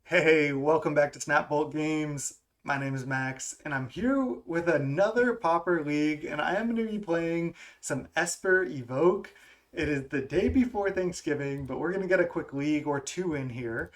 Hey, welcome back to Snapbolt Games. My name is Max, and I'm here with another Pauper League, and I am going to be playing some Esper Evoke. It is the day before Thanksgiving, but we're going to get a quick league or two in here.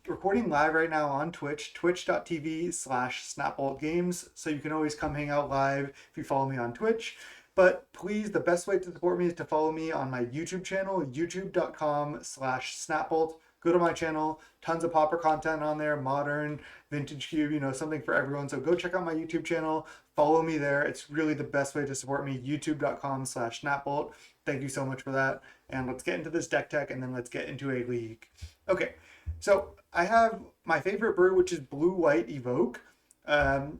Recording live right now on Twitch, twitch.tv/SnapboltGames, so you can always come hang out live if you follow me on Twitch. But please, the best way to support me is to follow me on my YouTube channel, youtube.com/Snapbolt. Go to my channel, tons of Pauper content on there, modern, vintage cube, something for everyone. So go check out my YouTube channel, follow me there. It's really the best way to support me, youtube.com/Snapbolt. Thank you so much for that. And let's get into this deck tech and then let's get into a league. Okay, so I have my favorite brew, which is Blue-White Evoke. And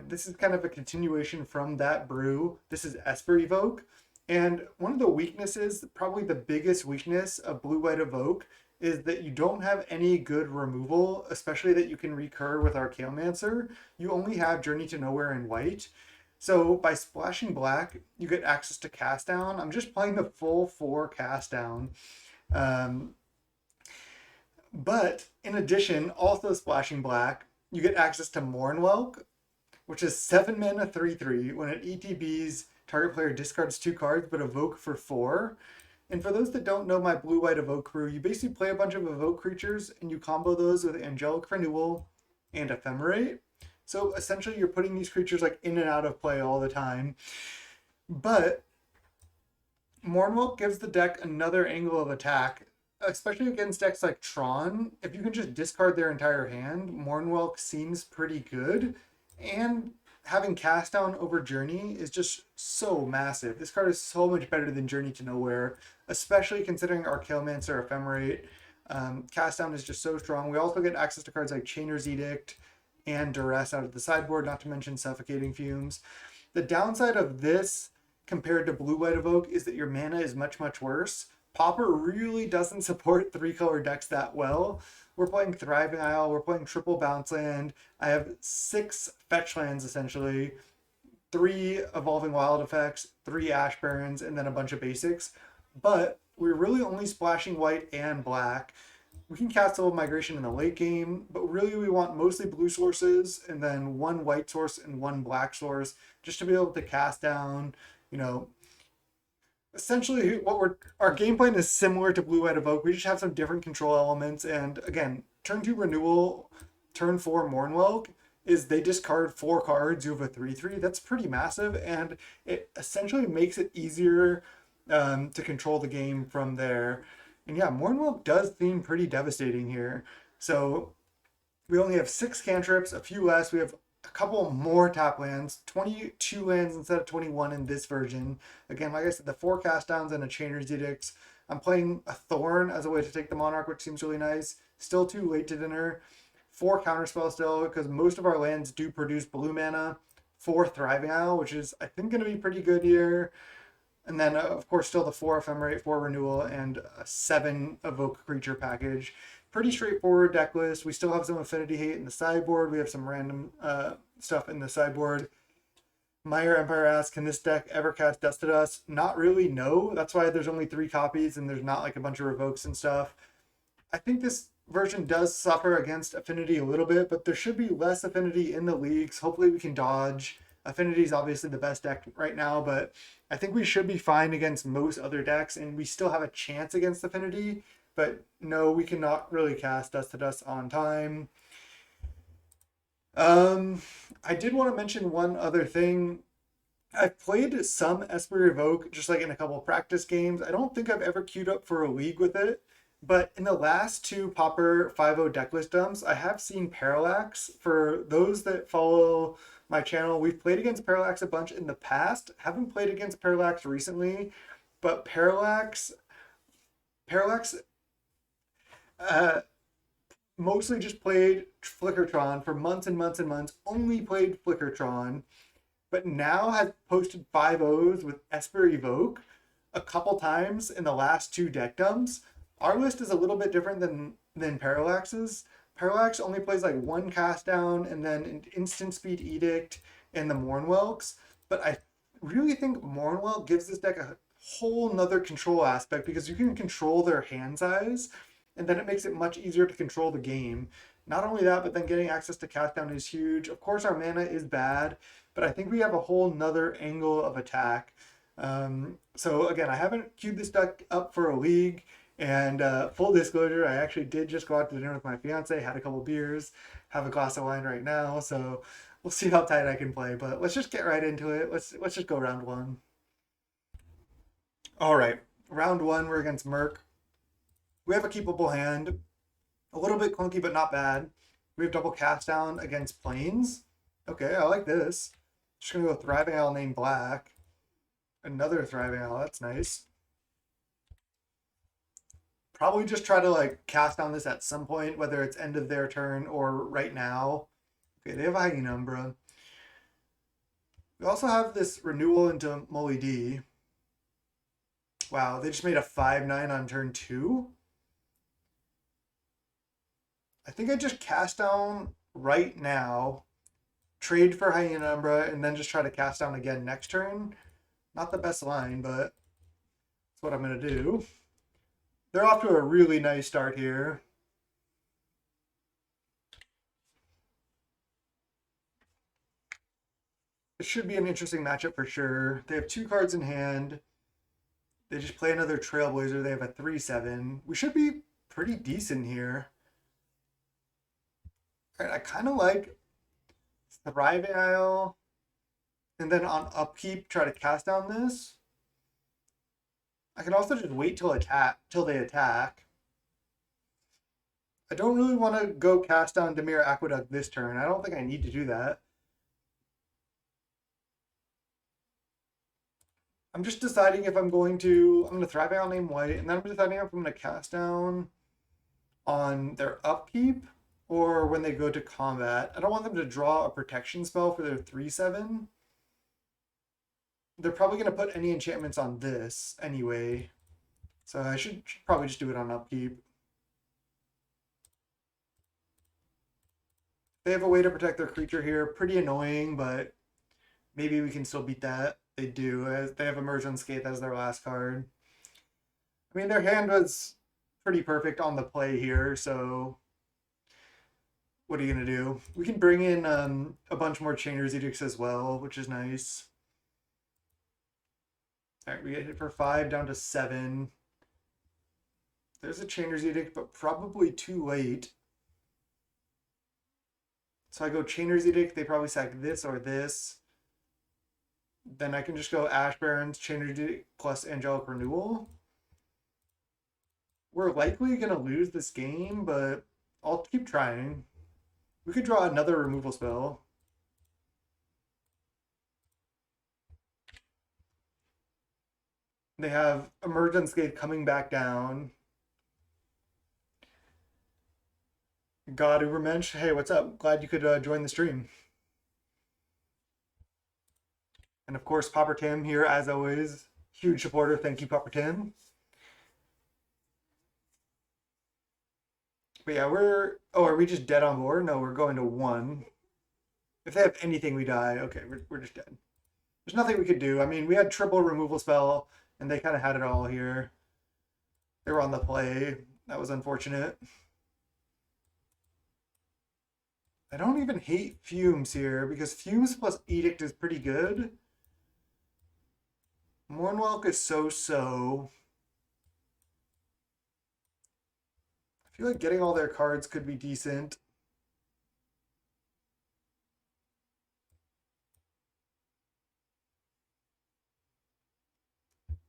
this is kind of a continuation from that brew. This is Esper Evoke. And one of the weaknesses, probably the biggest weakness of Blue-White Evoke, is that you don't have any good removal, especially that you can recur with our Cryomancer. You only have Journey to Nowhere in white. So by splashing black, you get access to cast down. I'm just playing the full 4 cast down. But in addition, also splashing black, you get access to Mournwelk, which is 7 mana 3/3. When it ETBs, target player discards 2 cards but evoke for 4. And for those that don't know my Blue-White Evoke crew, you basically play a bunch of Evoke creatures and you combo those with Angelic Renewal and Ephemerate. So essentially you're putting these creatures like in and out of play all the time. But Mournwelk gives the deck another angle of attack, especially against decks like Tron. If you can just discard their entire hand, Mournwelk seems pretty good. And having cast down over Journey is just so massive. This card is so much better than Journey to Nowhere, especially considering our Cryomancer Ephemerate. Cast down is just so strong. We also get access to cards like Chainer's Edict and Duress out of the sideboard, not to mention Suffocating Fumes. The downside of this compared to Blue-White Evoke is that your mana is much, much worse. Pauper really doesn't support 3-color decks that well. We're playing Thriving Isle, we're playing triple bounce land. I have 6 fetch lands essentially, 3 evolving wild effects, 3 ash barrens, and then a bunch of basics. But we're really only splashing white and black. We can cast Soul Migration in the late game, but really we want mostly blue sources and then 1 white source and 1 black source just to be able to cast down, essentially our game plan is similar to Blue-White Evoke. We just have some different control elements. And again, turn 2 Renewal, turn 4 Mournwelk is they discard 4 cards. You have a 3/3. That's pretty massive, and it essentially makes it easier to control the game from there. And yeah, Mournwelk does seem pretty devastating here. So we only have 6 cantrips, a few less. We have a couple more tap lands, 22 lands instead of 21 in this version. Again, like I said, the 4 cast downs and a Chainer's Edicts. I'm playing a Thorn as a way to take the Monarch, which seems really nice. Still too late to dinner. 4 counterspell still, because most of our lands do produce blue mana. 4 Thriving Isle, which is, I think, going to be pretty good here. And then, of course, still the 4 Ephemerate, 4 Renewal, and a 7 Evoke creature package. Pretty straightforward deck list. We still have some Affinity Hate in the sideboard. We have some random stuff in the sideboard. Meyer Empire asks, can this deck ever cast Dust at Us? Not really, no. That's why there's only 3 copies and there's not like a bunch of revokes and stuff. I think this version does suffer against Affinity a little bit, but there should be less Affinity in the leagues. Hopefully we can dodge. Affinity is obviously the best deck right now, but I think we should be fine against most other decks, and we still have a chance against Affinity. But no, we cannot really cast Dust to Dust on time. I did want to mention one other thing. I've played some Esper Evoke, just like in a couple practice games. I don't think I've ever queued up for a league with it. But in the last 2 Pauper 5.0 decklist dumps, I have seen Parallax. For those that follow my channel, we've played against Parallax a bunch in the past. Haven't played against Parallax recently, but Parallax mostly just played Flickertron for months and months and months, only played Flickertron, but now has posted 5.0s with Esper Evoke a couple times in the last 2 deck dumps. Our list is a little bit different than Parallax's. Parallax only plays like 1 cast down and then an instant speed edict and the Mournwelks, but I really think Mournwelk gives this deck a whole nother control aspect because you can control their hand size. and then it makes it much easier to control the game. Not only that, but then getting access to cast down is huge. Of course, our mana is bad, but I think we have a whole nother angle of attack. So again, I haven't queued this deck up for a league, and full disclosure, I actually did just go out to dinner with my fiance, had a couple beers, have a glass of wine right now, so we'll see how tight I can play. But let's just get right into it. Let's just go round one. All right, round one, we're against Merc. We have a keepable hand, a little bit clunky, but not bad. We have double cast down against Plains. Okay, I like this. Just gonna go Thriving Owl named Black. Another Thriving Owl, that's nice. Probably just try to like cast down this at some point, whether it's end of their turn or right now. Okay, they have a Hyena Umbra. We also have this renewal into Molly D. Wow, they just made a 5/9 on turn 2. I think I just cast down right now, trade for Hyena Umbra, and then just try to cast down again next turn. Not the best line, but that's what I'm going to do. They're off to a really nice start here. It should be an interesting matchup for sure. They have 2 cards in hand. They just play another Trailblazer. They have a 3/7. We should be pretty decent here. All right, I kind of like Thriving Isle, and then on upkeep try to cast down this. I can also just wait till they attack. I don't really want to go cast down Dimir Aqueduct this turn. I don't think I need to do that. I'm just deciding if I'm going to Thriving Isle name White, and then I'm deciding if I'm going to cast down on their upkeep or when they go to combat. I don't want them to draw a protection spell for their 3/7. They're probably going to put any enchantments on this anyway. So I should probably just do it on upkeep. They have a way to protect their creature here. Pretty annoying, but maybe we can still beat that. They do. They have Emerge Unscathed as their last card. I mean, their hand was pretty perfect on the play here, so what are you going to do? We can bring in a bunch more Chainer's Edicts as well, which is nice. All right, we get hit for 5 down to 7. There's a Chainer's Edict, but probably too late. So I go Chainer's Edict, they probably sack this or this. Then I can just go Ash Barrens, Chainer's Edict plus Angelic Renewal. We're likely going to lose this game, but I'll keep trying. We could draw another removal spell. They have Emergence Gate coming back down. God Ubermensch, hey, what's up? Glad you could join the stream. And of course, Pauper Tim here, as always. Huge supporter. Thank you, Pauper Tim. But yeah, are we just dead on board? No, we're going to 1. If they have anything, we die. Okay, we're just dead. There's nothing we could do. I mean, we had triple removal spell, and they kind of had it all here. They were on the play. That was unfortunate. I don't even hate Fumes here, because Fumes plus Edict is pretty good. Mournwelk is so-so. I feel like getting all their cards could be decent.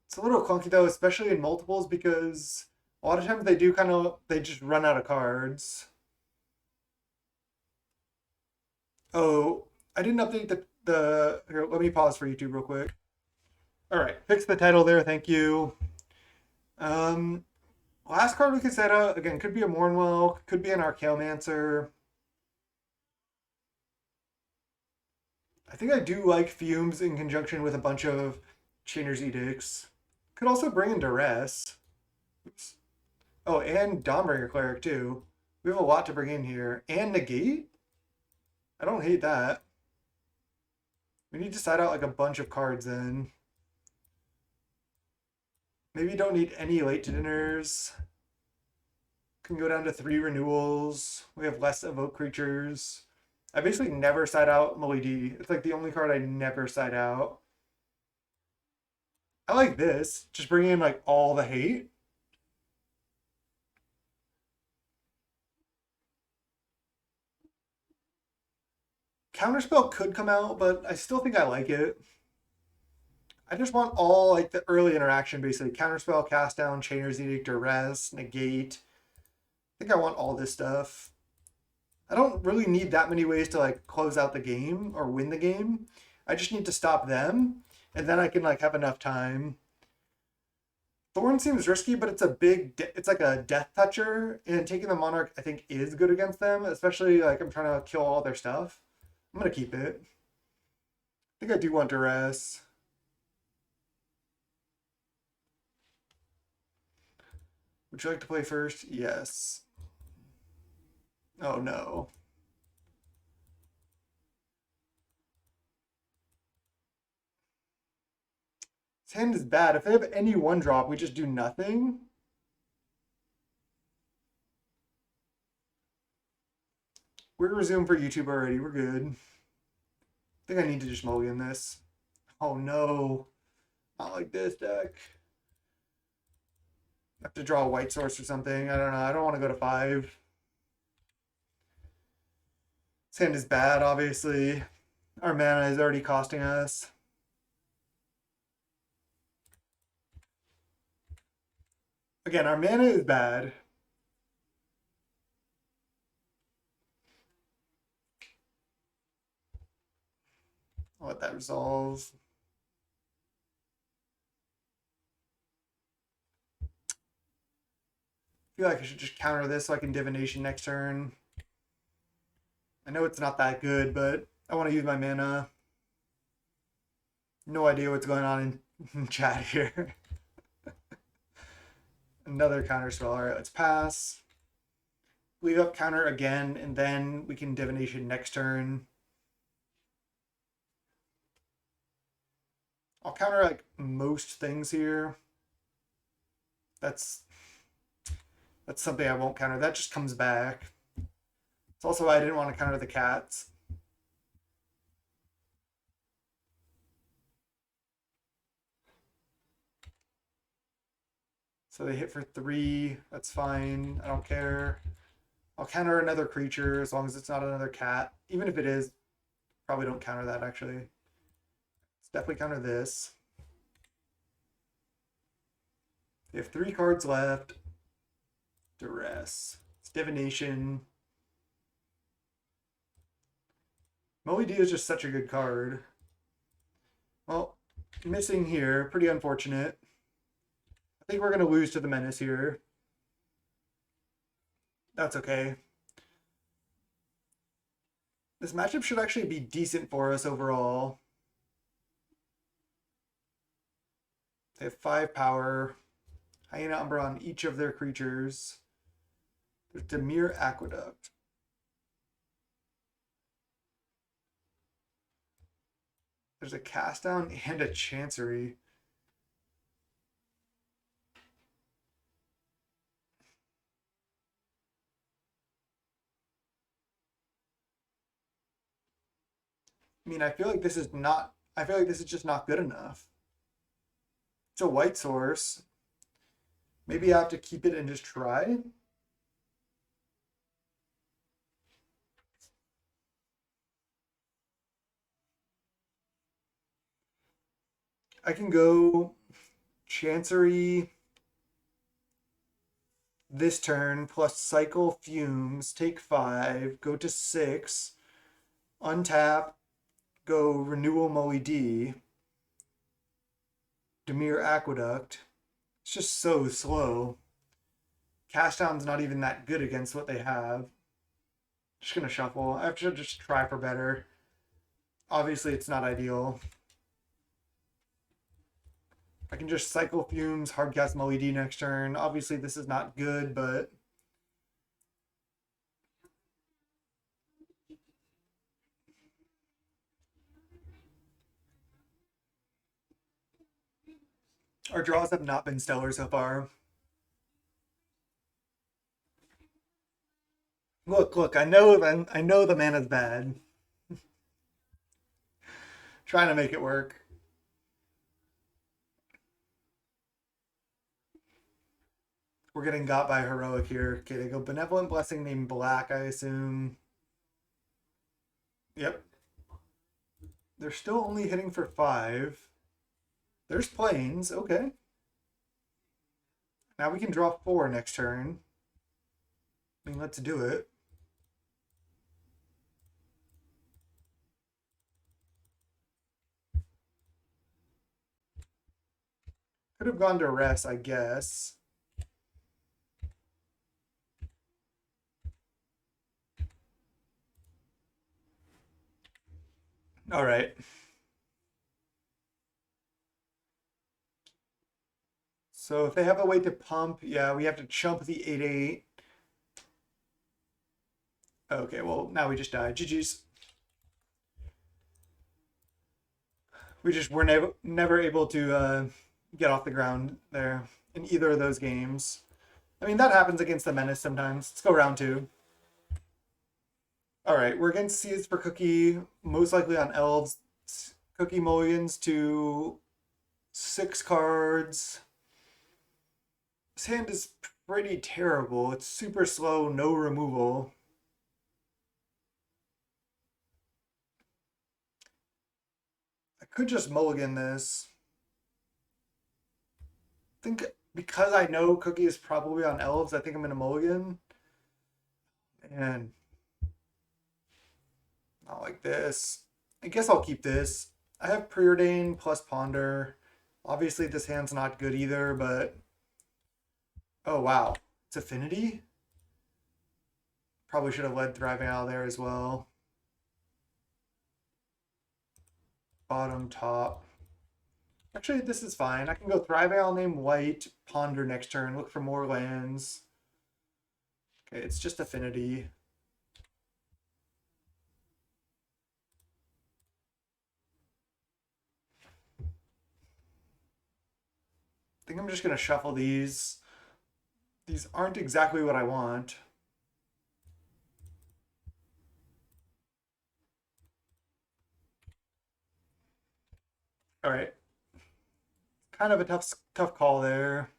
It's a little clunky though, especially in multiples, because a lot of times they just run out of cards. Oh, I didn't update here, let me pause for YouTube real quick. All right, fix the title there, thank you. Last card we could set out, again, could be a Mournwelk, could be an Cryomancer. I think I do like Fumes in conjunction with a bunch of Chainer's Edicts. Could also bring in Duress. Oops. Oh, and Dawnbringer Cleric too. We have a lot to bring in here. And Negate? I don't hate that. We need to side out like a bunch of cards then. Maybe don't need any late dinners. Can go down to 3 renewals. We have less Evoke creatures. I basically never side out Molly D. It's like the only card I never side out. I like this. Just bringing in like all the hate. Counterspell could come out, but I still think I like it. I just want all like the early interaction, basically. Counterspell, cast down, Chainer's Edict, Duress, Negate. I think I want all this stuff. I don't really need that many ways to like close out the game or win the game. I just need to stop them, and then I can like have enough time. Thorn seems risky, but it's it's like a death toucher, and taking the Monarch I think is good against them, especially like I'm trying to kill all their stuff. I'm gonna keep it. I think I do want Duress. Would you like to play first? Yes. Oh no. His hand is bad. If they have any 1-drop, we just do nothing. We're resumed for YouTube already. We're good. I think I need to just mulligan this. Oh no. Not like this deck. I have to draw a white source or something. I don't know. I don't want to go to 5. This hand is bad, obviously. Our mana is already costing us. Again, our mana is bad. I'll let that resolve. I feel like I should just counter this so I can Divination next turn. I know it's not that good, but I want to use my mana. No idea what's going on in chat here. Another counter spell. All right, let's pass. Leave up counter again, and then we can Divination next turn. I'll counter like most things here. That's something I won't counter. That just comes back. It's also why I didn't want to counter the cats. So they hit for 3. That's fine. I don't care. I'll counter another creature as long as it's not another cat. Even if it is, probably don't counter that actually. Let's definitely counter this. They have 3 cards left. Duress. It's Divination. Molly D is just such a good card. Well, missing here. Pretty unfortunate. I think we're going to lose to the Menace here. That's okay. This matchup should actually be decent for us overall. They have 5 power. Hyena Umbra on each of their creatures. There's Demir Aqueduct. There's a cast down and a Chancery. I mean, I feel like this is just not good enough. It's a white source. Maybe I have to keep it and just try. I can go Chancery this turn plus cycle Fumes, take 5, go to 6, untap, go Renewal Molly D, Demir Aqueduct. It's just so slow. Cast down's not even that good against what they have. Just gonna shuffle. I have to just try for better. Obviously, it's not ideal. I can just cycle Fumes, hardcast Molly D next turn. Obviously, this is not good, but our draws have not been stellar so far. Look, I know the mana's bad. Trying to make it work. We're getting got by heroic here. Okay, they go benevolent blessing named Black, I assume. Yep. They're still only hitting for 5. There's planes. Okay. Now we can draw 4 next turn. I mean, let's do it. Could have gone to rest, I guess. All right. So if they have a way to pump, yeah, we have to chump the 8/8. Okay, well, now we just died. GG's. We just were never able to get off the ground there in either of those games. I mean, that happens against the Menace sometimes. Let's go round 2. All right, we're against Seeds for Cookie, most likely on Elves. Cookie mulligans to 6 cards. This hand is pretty terrible. It's super slow, no removal. I could just mulligan this. I think because I know Cookie is probably on Elves, I think I'm going to mulligan. And not like this. I guess I'll keep this. I have Preordain plus Ponder. Obviously, this hand's not good either, but... Oh, wow. It's Affinity? Probably should have led Thriving Owl there as well. Bottom, top. Actually, this is fine. I can go Thriving Owl, name White, Ponder next turn, look for more lands. Okay, it's just Affinity. I think I'm just going to shuffle these. These aren't exactly what I want. All right. Kind of a tough call there.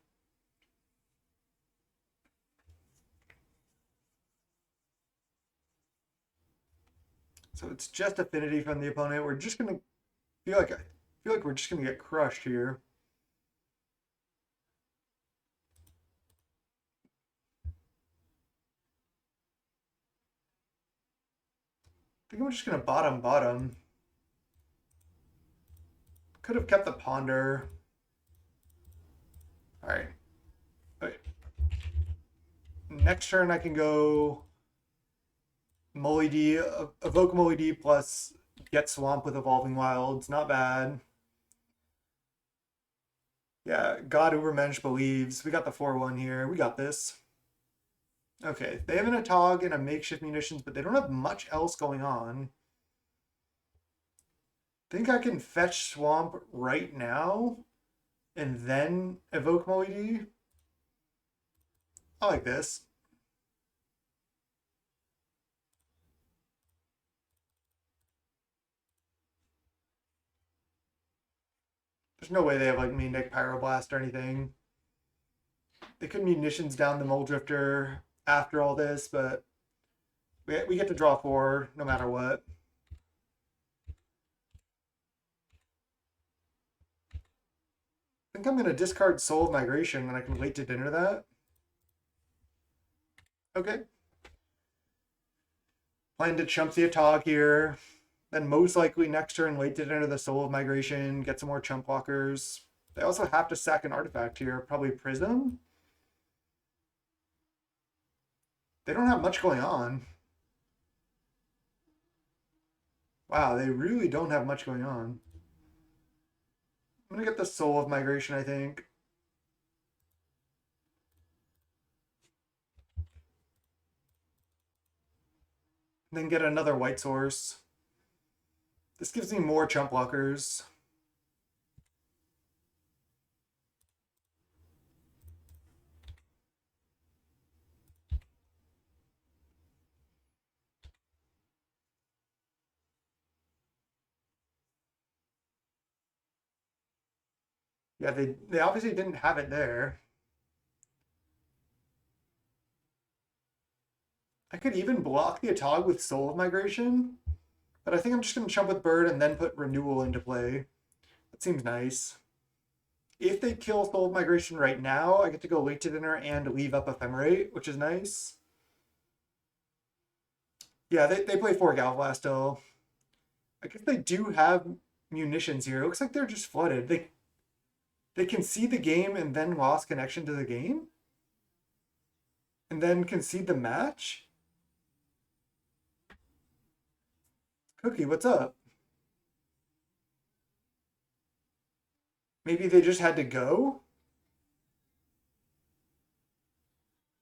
So it's just Affinity from the opponent. We're just gonna I feel like we're just gonna get crushed here. I think I'm just gonna bottom. Could have kept the Ponder. All right. Next turn I can go Molly D, evoke Molly D plus get Swamp with Evolving Wilds. Not bad. Yeah, God Ubermensch believes. We got the 4/1 here. We got this. Okay, they have an Atog and a makeshift munitions, but they don't have much else going on. Think I can fetch Swamp right now and then evoke Molly D? I like this. There's no way they have like main deck Pyroblast or anything. They could munitions down the Muldrifter after all this, but we get to draw 4 no matter what. I think I'm going to discard Soul of Migration and I can wait to dinner that. Okay. Plan to chump the Atog here. Then most likely next turn wait to dinner the Soul of Migration, get some more chump blockers. They also have to sack an artifact here, probably Prism. They don't have much going on. Wow, they really don't have much going on. I'm going to get the Soul of Migration, I think. And then get another white source. This gives me more chump blockers. Yeah, they obviously didn't have it there. I could even block the Atog with Soul of Migration, but I think I'm just going to chump with Bird and then put Renewal into play. That seems nice. If they kill Soul of Migration right now, I get to go late to dinner and leave up Ephemerate, which is nice. Yeah, they play 4 Galvast still. I guess they do have munitions here. It looks like they're just flooded. They can see the game and then lost connection to the game? And then concede the match? Cookie, what's up? Maybe they just had to go?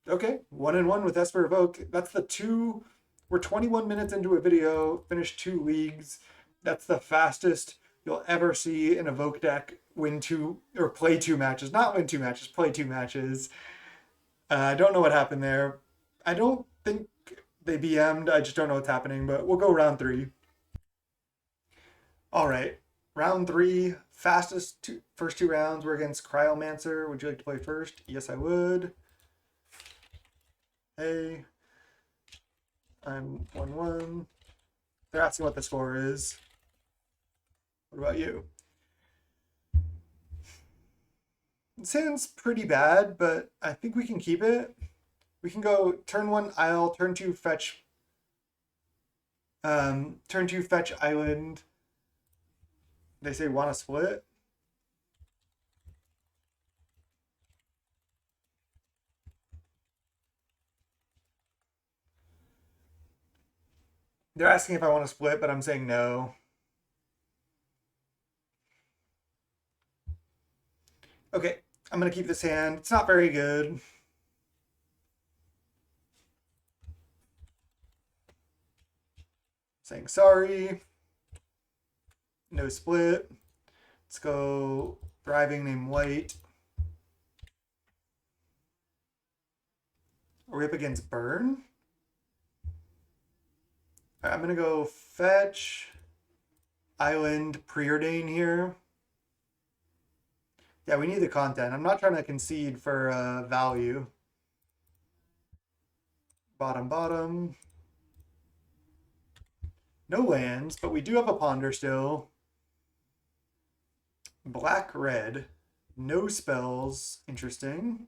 Okay, 1-1 with Esper Evoke. That's the two. We're 21 minutes into a video, finished 2 leagues. That's the fastest you'll ever see an Evoke deck win 2 or play 2 matches. Not win 2 matches, play 2 matches. I don't know what happened there. I don't think they BM'd. I just don't know what's happening, but we'll go round 3. All right, round 3, first 2 rounds. We're against Cryomancer. Would you like to play first? Yes, I would. Hey, I'm 1-1. They're asking what the score is. What about you? It sounds pretty bad, but I think we can keep it. We can go turn 1 Isle, turn 2 fetch. Turn 2 fetch Island. They say want to split. They're asking if I want to split, but I'm saying no. Okay, I'm going to keep this hand. It's not very good. Saying sorry. No split. Let's go Thriving Name White. Are we up against Burn? Right, I'm going to go fetch Island Preordain here. Yeah, we need the content. I'm not trying to concede for value. Bottom. No lands, but we do have a Ponder still. Black-red. No spells. Interesting.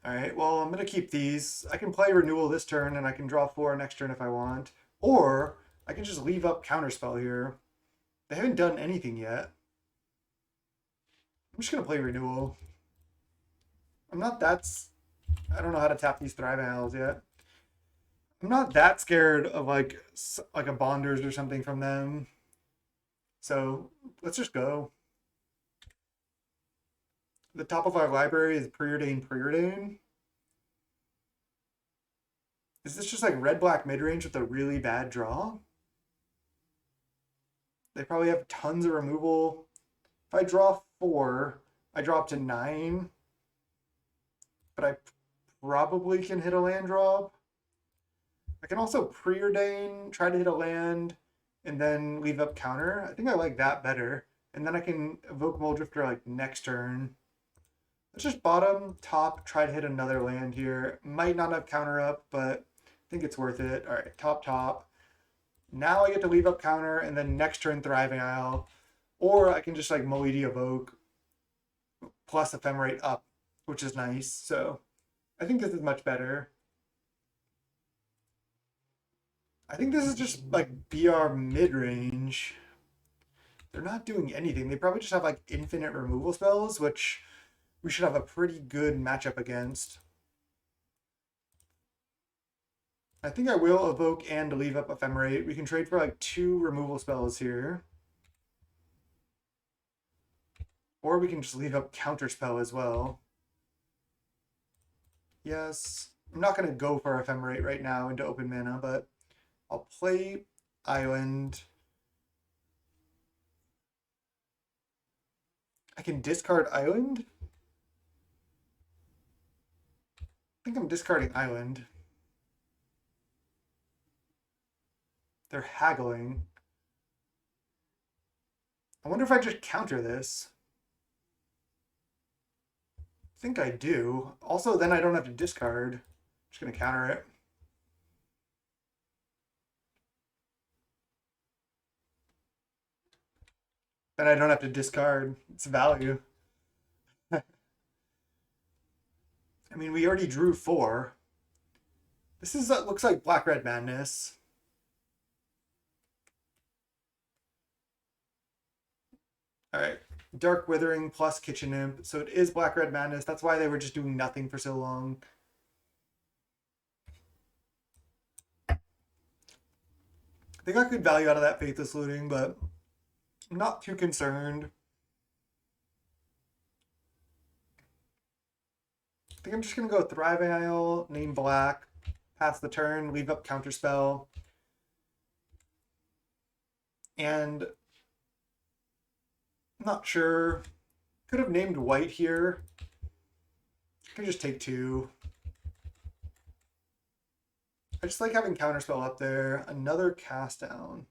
All right, well, I'm going to keep these. I can play Renewal this turn, and I can draw 4 next turn if I want. Or I can just leave up Counterspell here. They haven't done anything yet. I'm just going to play Renewal. I'm not that... I don't know how to tap these Thriving Isles yet. I'm not that scared of like a Bonders or something from them. So let's just go. The top of our library is Preordain. Is this just like red-black mid-range with a really bad draw? They probably have tons of removal. If I draw 4, I drop to 9. But I probably can hit a land drop. I can also Preordain, try to hit a land, and then leave up counter. I think I like that better. And then I can evoke Muldrifter like next turn. Let's just bottom, top, try to hit another land here. Might not have counter up, but I think it's worth it. All right, top. Now I get to leave up counter, and then next turn Thriving Isle. Or I can just like Moidi Evoke plus Ephemerate up, which is nice. So I think this is much better. I think this is just like BR mid-range. They're not doing anything. They probably just have like infinite removal spells, which we should have a pretty good matchup against. I think I will evoke and leave up Ephemerate. We can trade for like 2 removal spells here. Or we can just leave up Counterspell as well. Yes. I'm not going to go for Ephemerate right now into open mana, but I'll play Island. I can discard Island? I think I'm discarding Island. They're haggling. I wonder if I just counter this. I think I do. Also, then I don't have to discard. Just gonna counter it. Then I don't have to discard. It's value. I mean, we already drew 4. This is looks like Black Red Madness. All right, Dark Withering plus Kitchen Imp. So it is Black Red Madness. That's why they were just doing nothing for so long. They got good value out of that Faithless Looting, but I'm not too concerned. I think I'm just going to go Thriving Isle, name black, pass the turn, leave up Counterspell. And I'm not sure. Could have named white here. I could just take 2. I just like having Counterspell up there. Another cast down.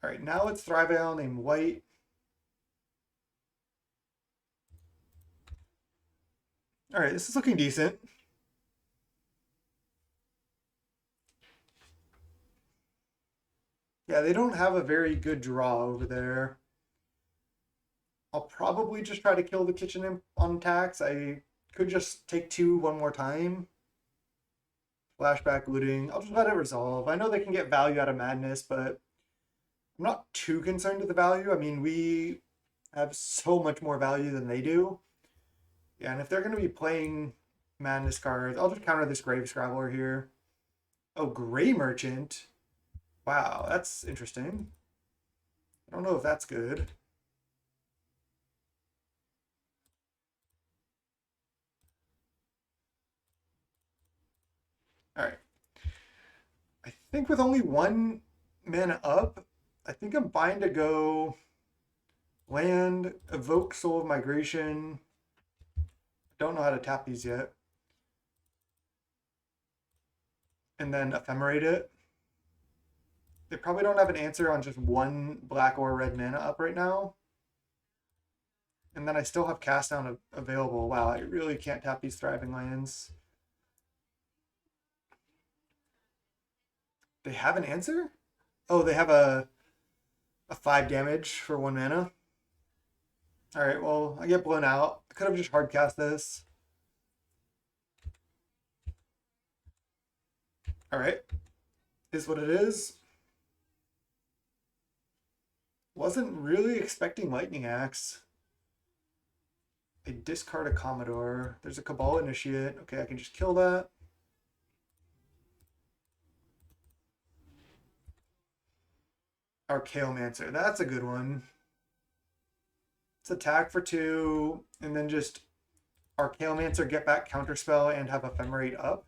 All right, now it's Thriving Isle, name white. All right, this is looking decent. Yeah, they don't have a very good draw over there. I'll probably just try to kill the Kitchen Imp on attacks. I could just take 2 one more time. Flashback looting. I'll just let it resolve. I know they can get value out of Madness, but I'm not too concerned with the value. I mean, we have so much more value than they do. Yeah, and if they're going to be playing Madness cards, I'll just counter this Grave Scrabbler here. Oh, Gray Merchant. Wow, that's interesting. I don't know if that's good. All right. I think with only 1 mana up, I think I'm fine to go land, Evoke Soul of Migration. Don't know how to tap these yet. And then Ephemerate it. They probably don't have an answer on just 1 black or red mana up right now. And then I still have Cast Down available. Wow, I really can't tap these Thriving Lands. They have an answer? Oh, they have a 5 damage for 1 mana. All right, well, I get blown out. I could have just hard cast this. All right, is what it is. Wasn't really expecting Lightning Axe. I discard a Commodore. There's a Cabal Initiate. Okay, I can just kill that. Our Cryomancer. That's a good one. It's attack for 2, and then just our Cryomancer get back Counterspell and have Ephemerate up.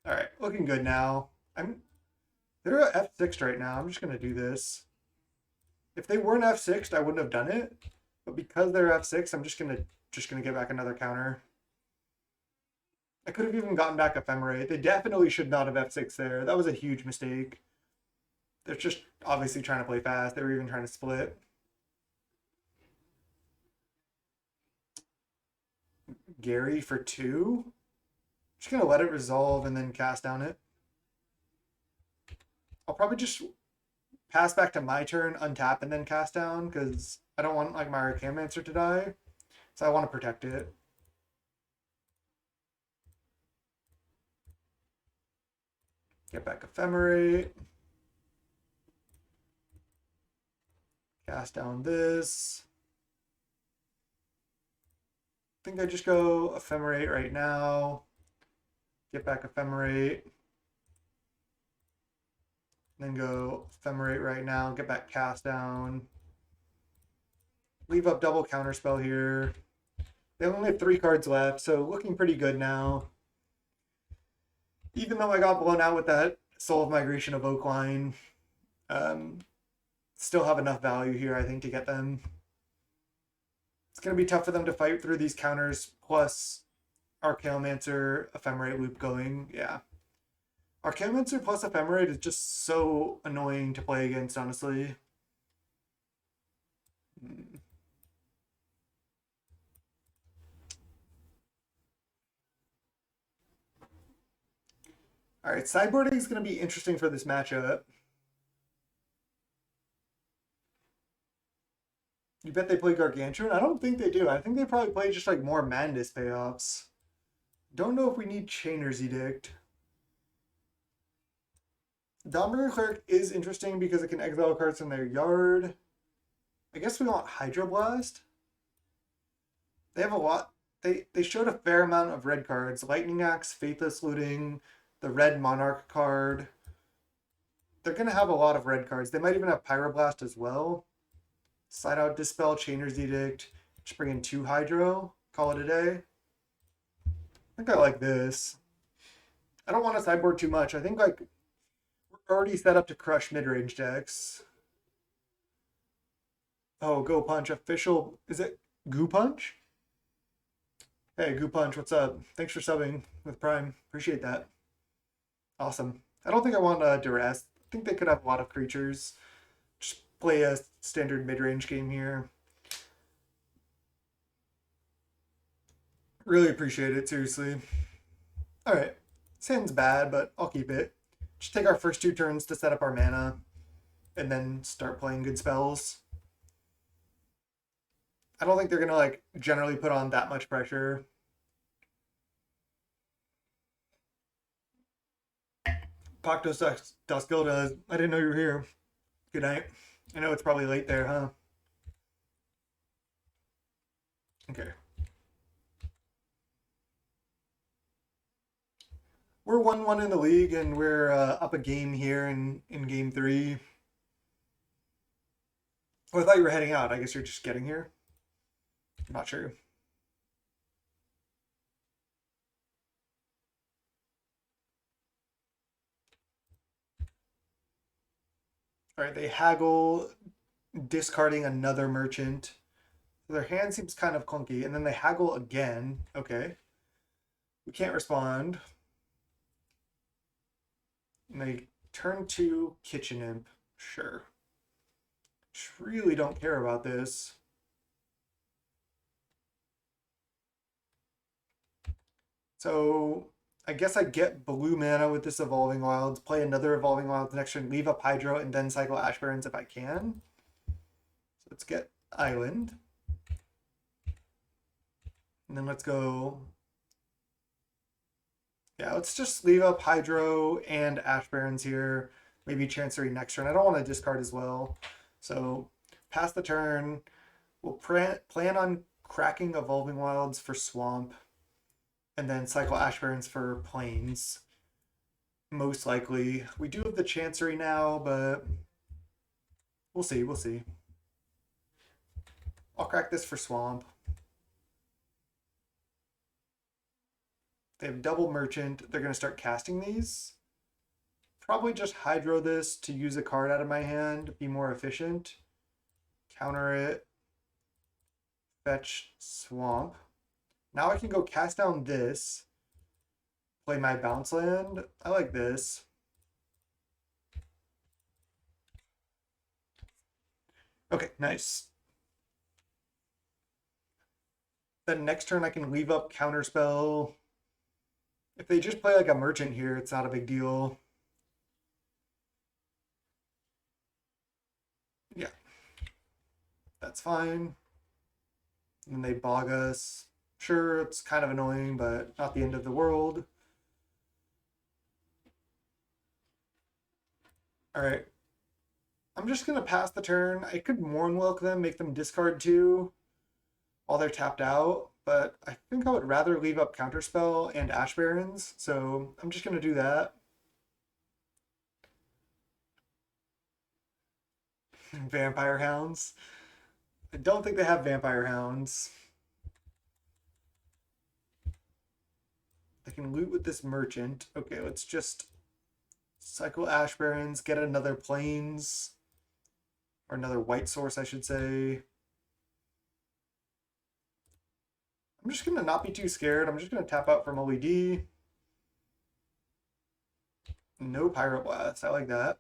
All right, looking good now. They're at F6 right now. I'm just gonna do this. If they weren't F6'd, I wouldn't have done it. But because they're F6, I'm just gonna get back another counter. I could have even gotten back Ephemerate. They definitely should not have F6 there. That was a huge mistake. They're just obviously trying to play fast. They were even trying to split. Gary for 2. Just gonna let it resolve and then cast down it. I'll probably just pass back to my turn, untap, and then cast down because I don't want like my Cryomancer to die. So I want to protect it. Get back Ephemerate. Cast down this. I think I just go Ephemerate right now. Get back Ephemerate. Then go Ephemerate right now. Get back Cast down. Leave up double Counterspell here. They only have 3 cards left, so looking pretty good now. Even though I got blown out with that Soul of Migration Evoke line, still have enough value here, I think, to get them. It's going to be tough for them to fight through these counters, plus our Cryomancer Ephemerate loop going. Yeah. Our Cryomancer plus Ephemerate is just so annoying to play against, honestly. All right, sideboarding is going to be interesting for this matchup. You bet they play Gargantuan? I don't think they do. I think they probably play just like more Madness payoffs. Don't know if we need Chainer's Edict. Dawnbringer Cleric is interesting because it can exile cards from their yard. I guess we want Hydroblast. They have a lot. They showed a fair amount of red cards. Lightning Axe, Faithless Looting, the red Monarch card. They're going to have a lot of red cards. They might even have Pyroblast as well. Slide out Dispel, Chainer's Edict. Just bring in 2 Hydro. Call it a day. I think I like this. I don't want to sideboard too much. I think like we're already set up to crush mid-range decks. Oh, Go Punch. Official. Is it Goo Punch? Hey, Goo Punch, what's up? Thanks for subbing with Prime. Appreciate that. Awesome. I don't think I want Duress. I think they could have a lot of creatures. Just play a standard mid-range game here. Really appreciate it, seriously. Alright. This hand's bad, but I'll keep it. Just take our first 2 turns to set up our mana, and then start playing good spells. I don't think they're gonna like generally put on that much pressure. Pactos Dusgilda, I didn't know you were here. Good night. I know it's probably late there, huh? Okay. We're 1-1 in the league, and we're up a game here in game 3. Oh, I thought you were heading out. I guess you're just getting here. I'm not sure. All right, they haggle, discarding another merchant. Their hand seems kind of clunky, and then they haggle again. Okay. We can't respond. And they turn to Kitchen Imp. Sure. Just really don't care about this. So I guess I get blue mana with this Evolving Wilds, play another Evolving Wilds next turn, leave up Hydro, and then cycle Ash Barrens if I can. So let's get Island. And then let's go. Yeah, let's just leave up Hydro and Ash Barrens here. Maybe Chancery next turn. I don't want to discard as well. So pass the turn. We'll plan on cracking Evolving Wilds for Swamp. And then cycle Ash Barrens for Plains. Most likely. We do have the Chancery now, but we'll see. We'll see. I'll crack this for Swamp. They have double Merchant. They're going to start casting these. Probably just Hydro this to use a card out of my hand, be more efficient. Counter it. Fetch Swamp. Now I can go cast down this. Play my bounce land. I like this. Okay, nice. Then next turn I can leave up Counterspell. If they just play like a merchant here, it's not a big deal. Yeah. That's fine. And they bog us. Sure, it's kind of annoying, but not the end of the world. Alright. I'm just going to pass the turn. I could Mournwelk them, make them discard 2 while they're tapped out, but I think I would rather leave up Counterspell and Ash Barrens, so I'm just going to do that. Vampire Hounds. I don't think they have Vampire Hounds. I can loot with this merchant. Okay, let's just cycle Ash Barrens, get another Plains, or another white source, I should say. I'm just gonna not be too scared. I'm just gonna tap out from OED. No Pyroblast. I like that.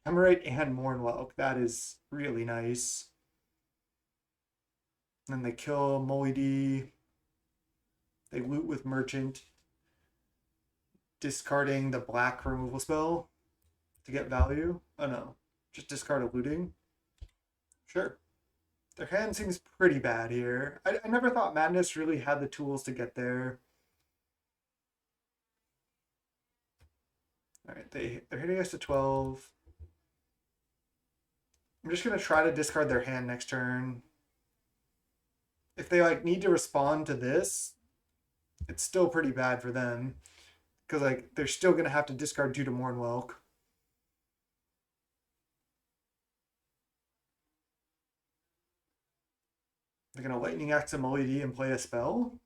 Emerite and Mournwelk. That is really nice. And then they kill Molly D. They loot with Merchant, discarding the black removal spell to get value. Oh no, just discard a looting. Sure. Their hand seems pretty bad here. I never thought Madness really had the tools to get there. Alright, they're hitting us to 12. I'm just gonna try to discard their hand next turn. If they like need to respond to this, it's still pretty bad for them. Because like they're still gonna have to discard 2 to Mournwelk. They're gonna Lightning Axe a Molly and play a spell.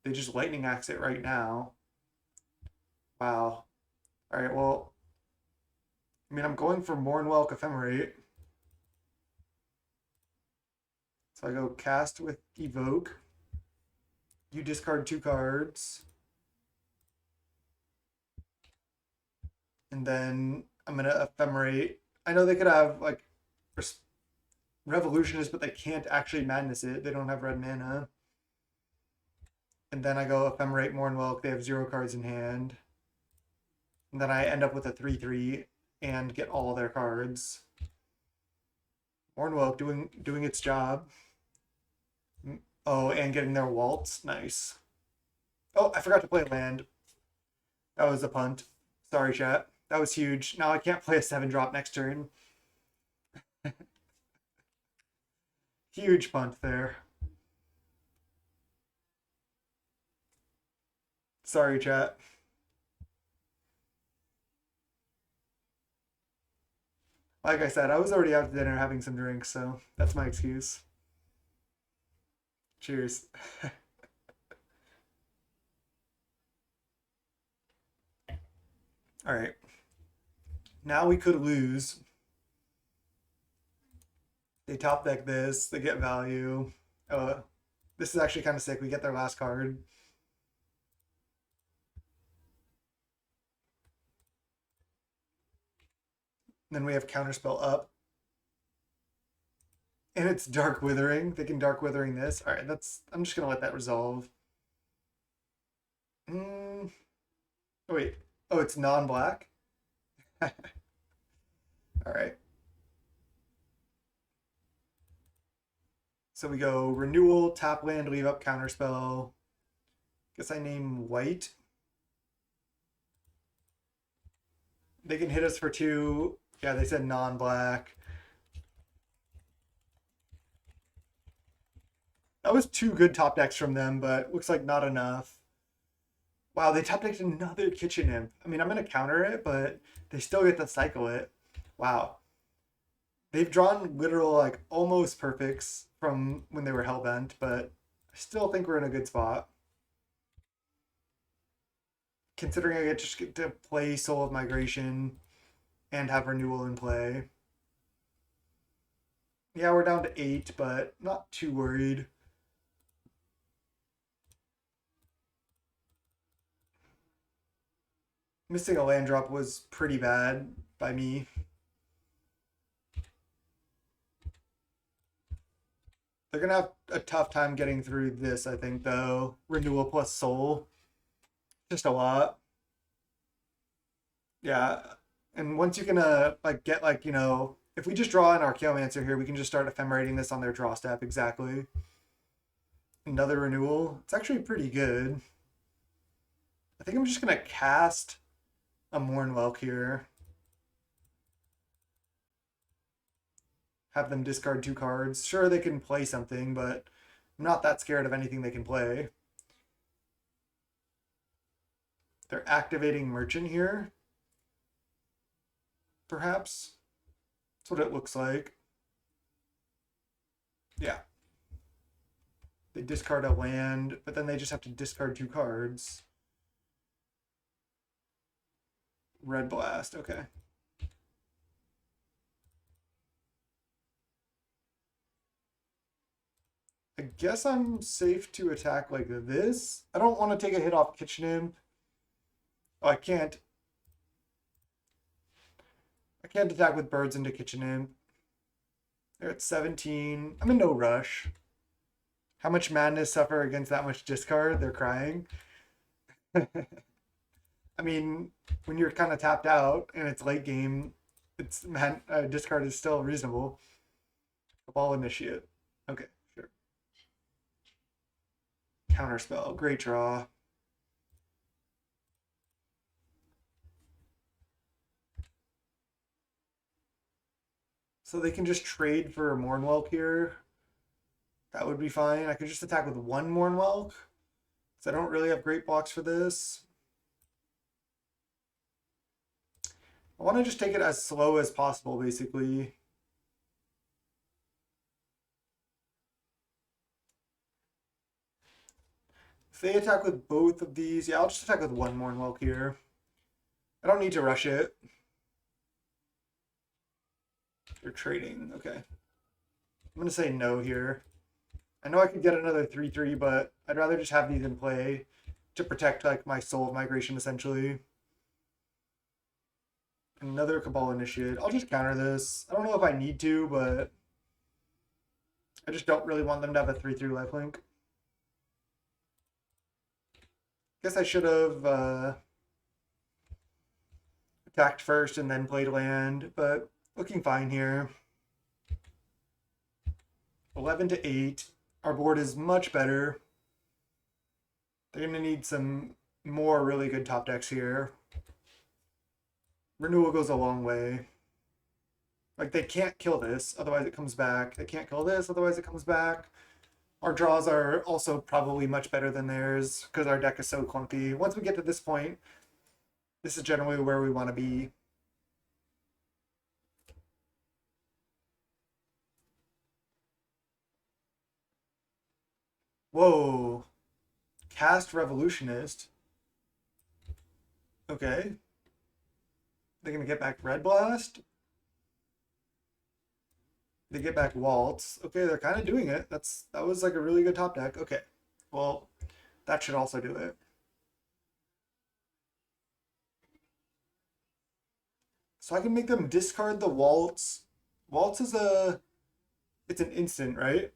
They just Lightning Axe it right now. Wow. Alright, well, I mean, I'm going for Mournwelk Ephemerate. So I go cast with Evoke. You discard 2 cards. And then I'm going to Ephemerate. I know they could have, like, Revolutionist, but they can't actually Madness it. They don't have red mana. And then I go Ephemerate Mournwelk. They have 0 cards in hand. And then I end up with a 3/3 and get all their cards. Mournwelk doing its job. Oh, and getting their Waltz. Nice. Oh, I forgot to play land. That was a punt. Sorry, chat. That was huge. Now I can't play a 7-drop next turn. Huge punt there. Sorry, chat. Like I said, I was already out to dinner having some drinks, so that's my excuse. Cheers. All right. Now we could lose. They top deck this. They get value. This is actually kind of sick. We get their last card. Then we have Counterspell up. And it's Dark Withering. They can Dark Withering this. All right, I'm just going to let that resolve. Oh, wait. Oh, it's non-black? All right. So we go Renewal, tap land, leave up Counterspell. Guess I name white. They can hit us for 2. Yeah, they said non-black. That was 2 good top decks from them, but looks like not enough. Wow, they top decked another Kitchen Imp. I mean, I'm going to counter it, but they still get to cycle it. Wow. They've drawn literal, like, almost perfects from when they were Hellbent, but I still think we're in a good spot. Considering I just get to play Soul of Migration and have Renewal in play. Yeah, we're down to 8, but not too worried. Missing a land drop was pretty bad by me. They're going to have a tough time getting through this, I think, though. Renewal plus Soul. Just a lot. Yeah. And once you can, like, get, like, you know, if we just draw in our Cryomancer here, we can just start ephemerating this on their draw step. Exactly. Another Renewal. It's actually pretty good. I think I'm just going to cast a Mournwelk here. Have them discard 2 cards. Sure, they can play something, but I'm not that scared of anything they can play. They're activating Merchant here. Perhaps. That's what it looks like. Yeah. They discard a land, but then they just have to discard 2 cards. Red Blast, okay. I guess I'm safe to attack like this. I don't want to take a hit off Kitchen Imp. Oh, I can't. I can't attack with birds into Kitchen Imp. They're at 17. I'm in no rush. How much madness suffer against that much discard? They're crying. I mean, when you're kind of tapped out and it's late game, it's discard is still reasonable. Ball initiate. Okay, sure. Counterspell. Great draw. So they can just trade for a Mournwelk here. That would be fine. I could just attack with one Mournwelk. Because I don't really have great blocks for this. I want to just take it as slow as possible, basically. If they attack with both of these, yeah, I'll just attack with one Mournwelk here. I don't need to rush it. They're trading. Okay. I'm going to say no here. I know I could get another 3/3, but I'd rather just have these in play to protect like my Soul of Migration, essentially. Another Cabal Initiate. I'll just counter this. I don't know if I need to, but I just don't really want them to have a 3/3 lifelink. Guess I should have attacked first and then played land, but looking fine here. 11-8. Our board is much better. They're going to need some more really good top decks here. Renewal goes a long way. Like, they can't kill this, otherwise it comes back. They can't kill this, otherwise it comes back. Our draws are also probably much better than theirs because our deck is so clunky. Once we get to this point, this is generally where we want to be. Whoa. Cast Revolutionist. Okay. They're going to get back Red Blast. They get back Waltz. Okay, they're kind of doing it. That was like a really good top deck. Okay. Well, that should also do it. So I can make them discard the Waltz. Waltz is it's an instant, right?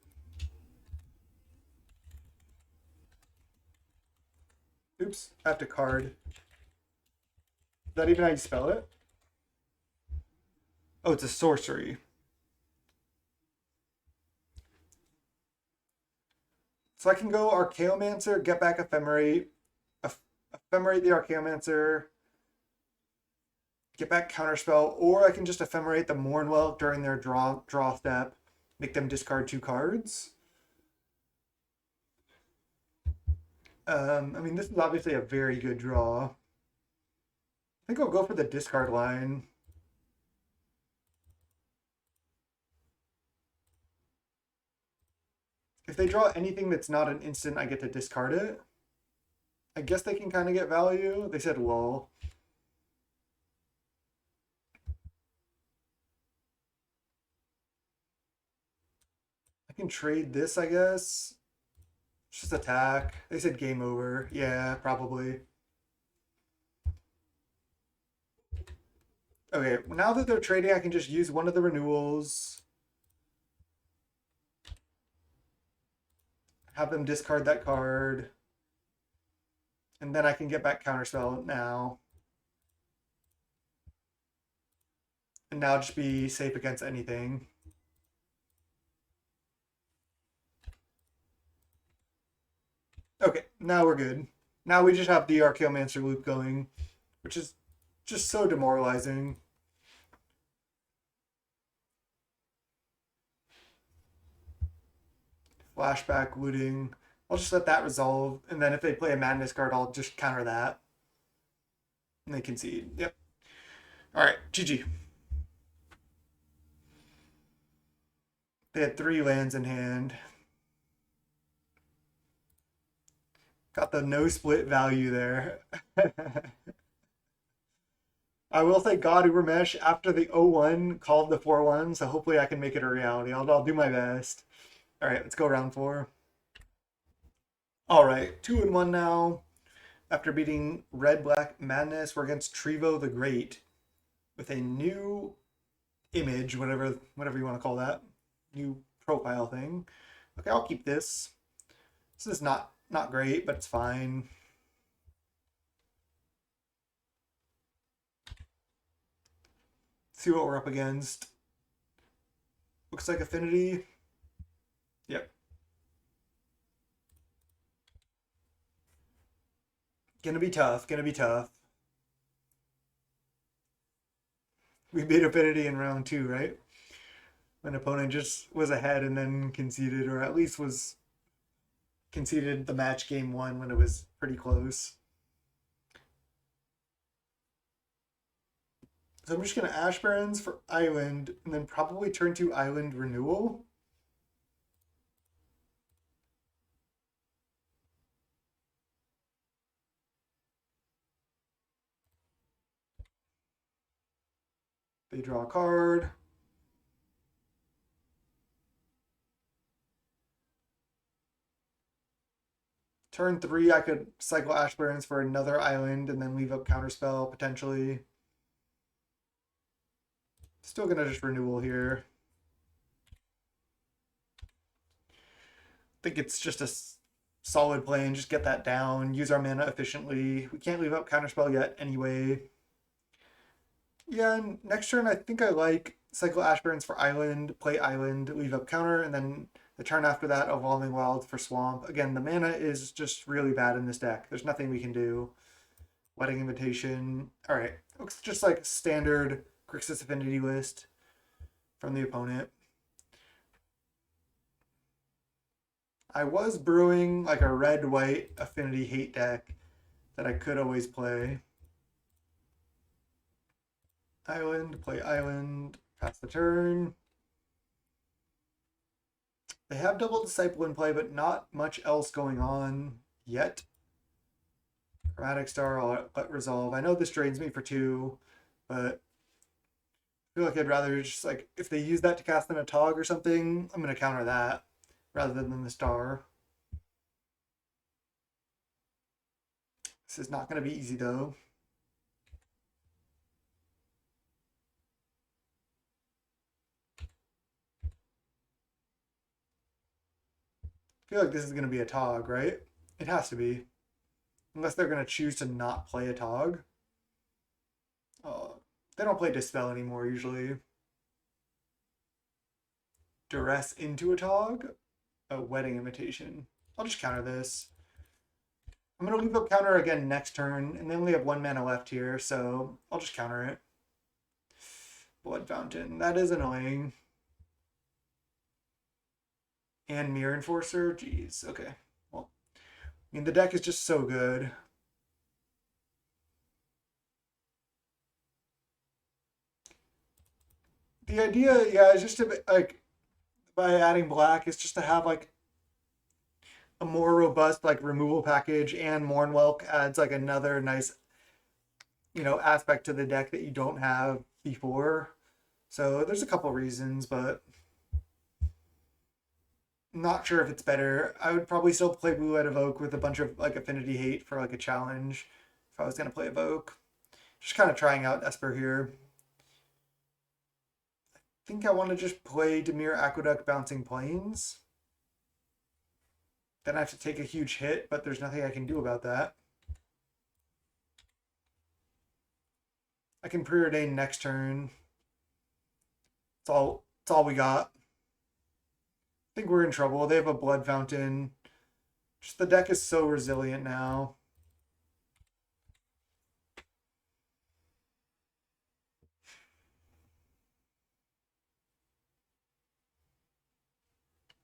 Oops, I have to card. Is that even how you spell it? Oh, it's a sorcery. So I can go Cryomancer, get back Ephemerate, Ephemerate the Cryomancer, get back Counterspell, or I can just Ephemerate the Mournwell during their draw step, make them discard 2 cards. I mean, this is obviously a very good draw. I think I'll go for the discard line. If they draw anything that's not an instant, I get to discard it. I guess they can kind of get value. They said lol. I can trade this, I guess. Just attack. They said game over. Yeah, probably. Okay, now that they're trading, I can just use one of the renewals. Have them discard that card. And then I can get back Counterspell now. And now just be safe against anything. Okay, now we're good. Now we just have the Cryomancer loop going, which is just so demoralizing. Flashback, looting. I'll just let that resolve, and then if they play a madness card, I'll just counter that. And they concede. Yep. Alright, GG. They had 3 lands in hand. Got the no split value there. I will say God Ubermesh after the 0-1 called the 4-1, so hopefully I can make it a reality. I'll do my best. All right, let's go round 4. All right, 2-1 now. After beating Red Black Madness, we're against Trevo the Great. with a new image, whatever you want to call that, new profile thing. Okay, I'll keep this. This is not great, but it's fine. See what we're up against. Looks like affinity. Yep. Gonna be tough. Gonna be tough. We beat affinity in round 2, right? When opponent just was ahead and then conceded, or at least was conceded the match game 1 when it was pretty close. So I'm just gonna Ash Barrens for Island, and then probably turn to Island Renewal. They draw a card. Turn 3, I could cycle Ash Barrens for another island and then leave up Counterspell potentially. Still gonna just Renewal here. I think it's just a solid play and just get that down. Use our mana efficiently. We can't leave up Counterspell yet anyway. Yeah, and next turn I think I like cycle Ash Barrens for Island, play Island, leave up counter, and then the turn after that, Evolving Wilds for Swamp. Again, the mana is just really bad in this deck. There's nothing we can do. Wedding Invitation. All right, looks just like standard Grixis Affinity list from the opponent. I was brewing like a red-white Affinity hate deck that I could always play. Island, play Island, pass the turn. They have Double Disciple in play, but not much else going on yet. Chromatic Star, I'll let resolve. I know this drains me for 2, but I feel like I'd rather just, like, if they use that to cast in a Tog or something, I'm going to counter that rather than the Star. This is not going to be easy, though. I feel like this is going to be a Tog, right? It has to be. Unless they're going to choose to not play a Tog. They don't play Dispel anymore, usually. Duress into a Tog? A Wedding Invitation. I'll just counter this. I'm going to leave up counter again next turn, and they only have 1 mana left here, so I'll just counter it. Blood Fountain. That is annoying. And Mirror Enforcer? Jeez, okay. Well, I mean, the deck is just so good. The idea, yeah, is just to, like, by adding black, is just to have, like, a more robust, like, removal package, and Mournwelk adds, like, another nice, aspect to the deck that you don't have before. So there's a couple reasons, but not sure if it's better. I would probably still play Blue Red Evoke with a bunch of like affinity hate for like a challenge if I was gonna play Evoke. Just kind of trying out Esper here. I think I want to just play Dimir Aqueduct Bouncing Plains. Then I have to take a huge hit, but there's nothing I can do about that. I can preordain next turn. It's all we got. I think we're in trouble. They have a Blood Fountain. Just the deck is so resilient now.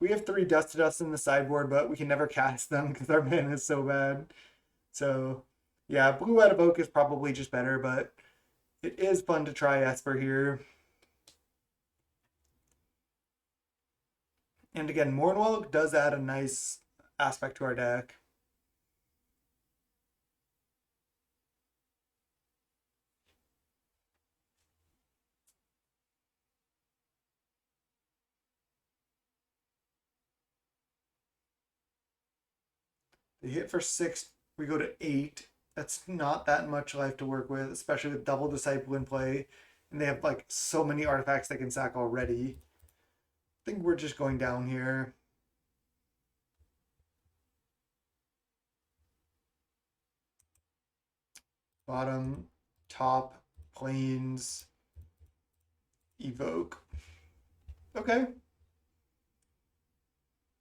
We have 3 Dust to Dust in the sideboard, but we can never cast them because our mana is so bad. So, yeah, Blue Red Evoke is probably just better, but it is fun to try Esper here. And again, Mournwelk does add a nice aspect to our deck. They hit for 6, we go to 8. That's not that much life to work with, especially with Double Disciple in play. And they have like so many artifacts they can sack already. I think we're just going down here. Bottom, top, plains, evoke. Okay.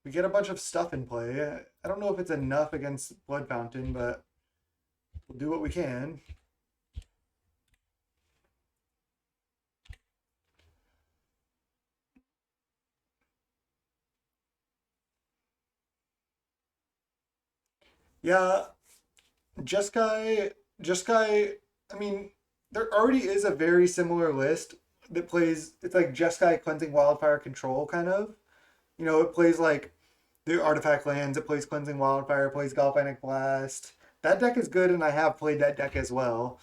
We get a bunch of stuff in play. I don't know if it's enough against Blood Fountain, but we'll do what we can. Yeah, Jeskai, I mean, there already is a very similar list that plays, it's like Jeskai Cleansing Wildfire Control, kind of. You know, it plays like the artifact lands, it plays Cleansing Wildfire, it plays Galvanic Blast. That deck is good, and I have played that deck as well.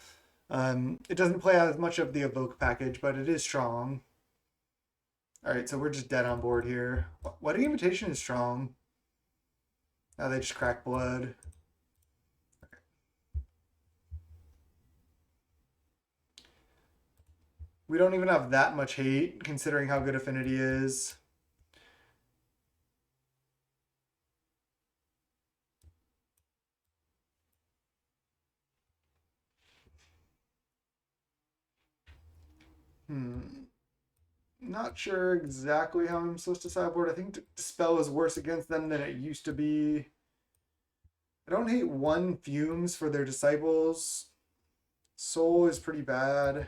It doesn't play as much of the Evoke package, but it is strong. All right, so we're just dead on board here. Wedding Invitation is strong. Now they just crack blood. We don't even have that much hate, considering how good Affinity is. Not sure exactly how I'm supposed to sideboard. I think Dispel is worse against them than it used to be. I don't hate one Fumes for their Disciples. Soul is pretty bad.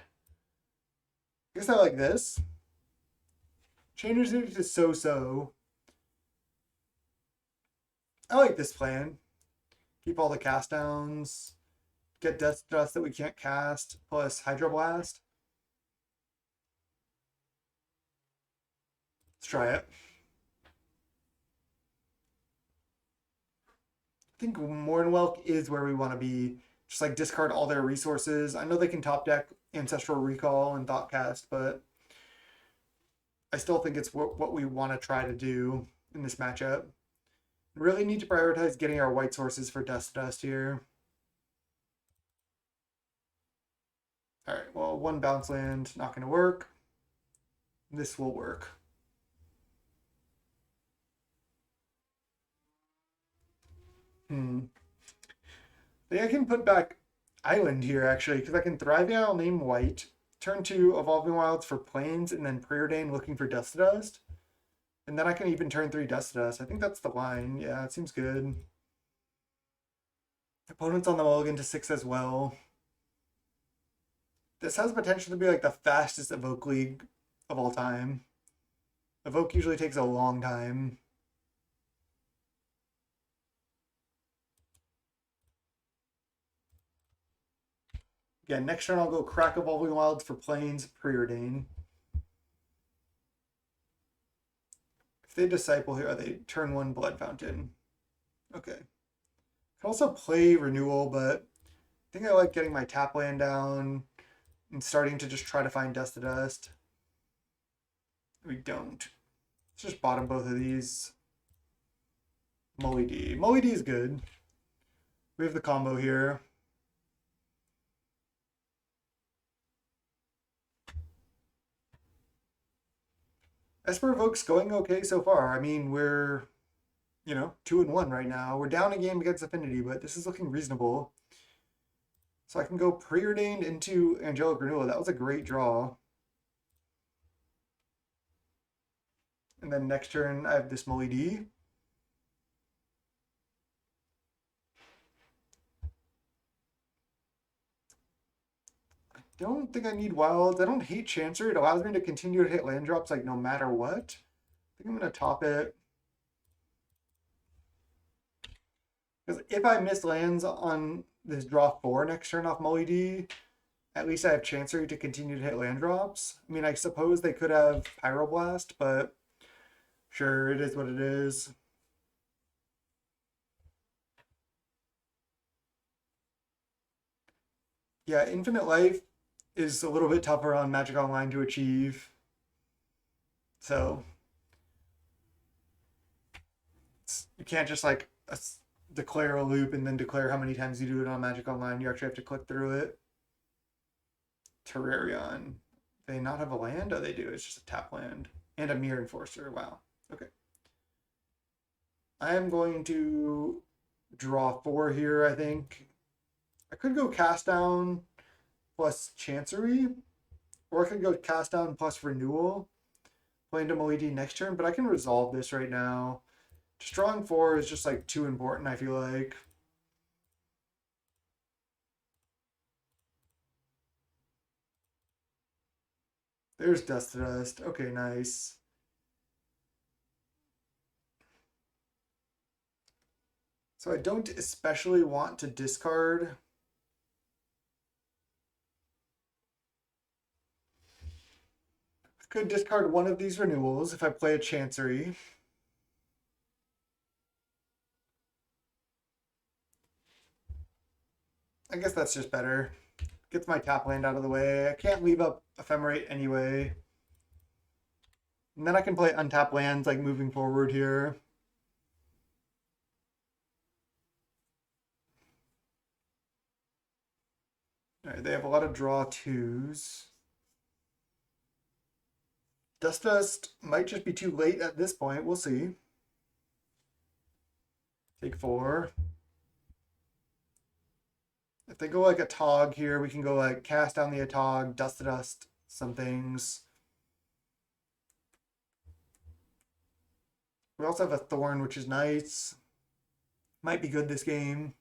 I guess I like this. Chainer's is so-so. I like this plan. Keep all the cast downs. Get Death Dust that we can't cast, plus Hydroblast. Let's try it. I think Mournwelk is where we want to be. Just like discard all their resources. I know they can top deck Ancestral Recall and Thoughtcast, but I still think it's what we want to try to do in this matchup. We really need to prioritize getting our white sources for Dust here. All right, well, one bounce land, not going to work. This will work. I think I can put back Island here, actually, because I can Thriving Isle, name white, turn 2 Evolving Wilds for Plains, and then Preordain looking for Dust to Dust. And then I can even turn 3 Dust to Dust. I think that's the line. Yeah, it seems good. Opponent's on the mulligan to 6 as well. This has potential to be like the fastest Evoke League of all time. Evoke usually takes a long time. Yeah, next turn I'll go crack Evolving Wilds for Plains, Preordain. If they Disciple here, they turn 1 Blood Fountain. Okay. I can also play Renewal, but I think I like getting my tap land down and starting to just try to find Dust to Dust. We don't. Let's just bottom both of these. Mully D. Mully D is good. We have the combo here. Esper Evoke's going okay so far. I mean, we're, 2-1 right now. We're down a game against Affinity, but this is looking reasonable. So I can go Preordained into Angelic Renewal. That was a great draw. And then next turn, I have this Mully D. I don't think I need Wilds. I don't hate Chancer. It allows me to continue to hit land drops like no matter what. I think I'm going to top it. Because if I miss lands on this draw 4 next turn off Mully D, at least I have Chancery to continue to hit land drops. I mean, I suppose they could have Pyroblast, but sure, it is what it is. Yeah, Infinite Life is a little bit tougher on Magic Online to achieve. So you can't just like declare a loop and then declare how many times you do it on Magic Online. You actually have to click through it. Terrarion. They not have a land? Oh, they do. It's just a tap land. And a Mirror Enforcer. Wow. Okay. I am going to draw 4 here, I think. I could go Cast Down plus Chancery, or I could go Cast Down plus Renewal, play into Malidi next turn, but I can resolve this right now. Just drawing 4 is just like too important, I feel like. There's Dust to Dust. Okay, nice. So I don't especially want to discard. I could discard one of these renewals if I play a Chancery. I guess that's just better. Gets my tap land out of the way. I can't leave up Ephemerate anyway. And then I can play untap lands like moving forward here. All right, they have a lot of draw 2s. Dust might just be too late at this point. We'll see. Take 4. If they go like a Tog here, we can go like Cast Down the Atog, Dust, some things. We also have a Thorn, which is nice. Might be good this game.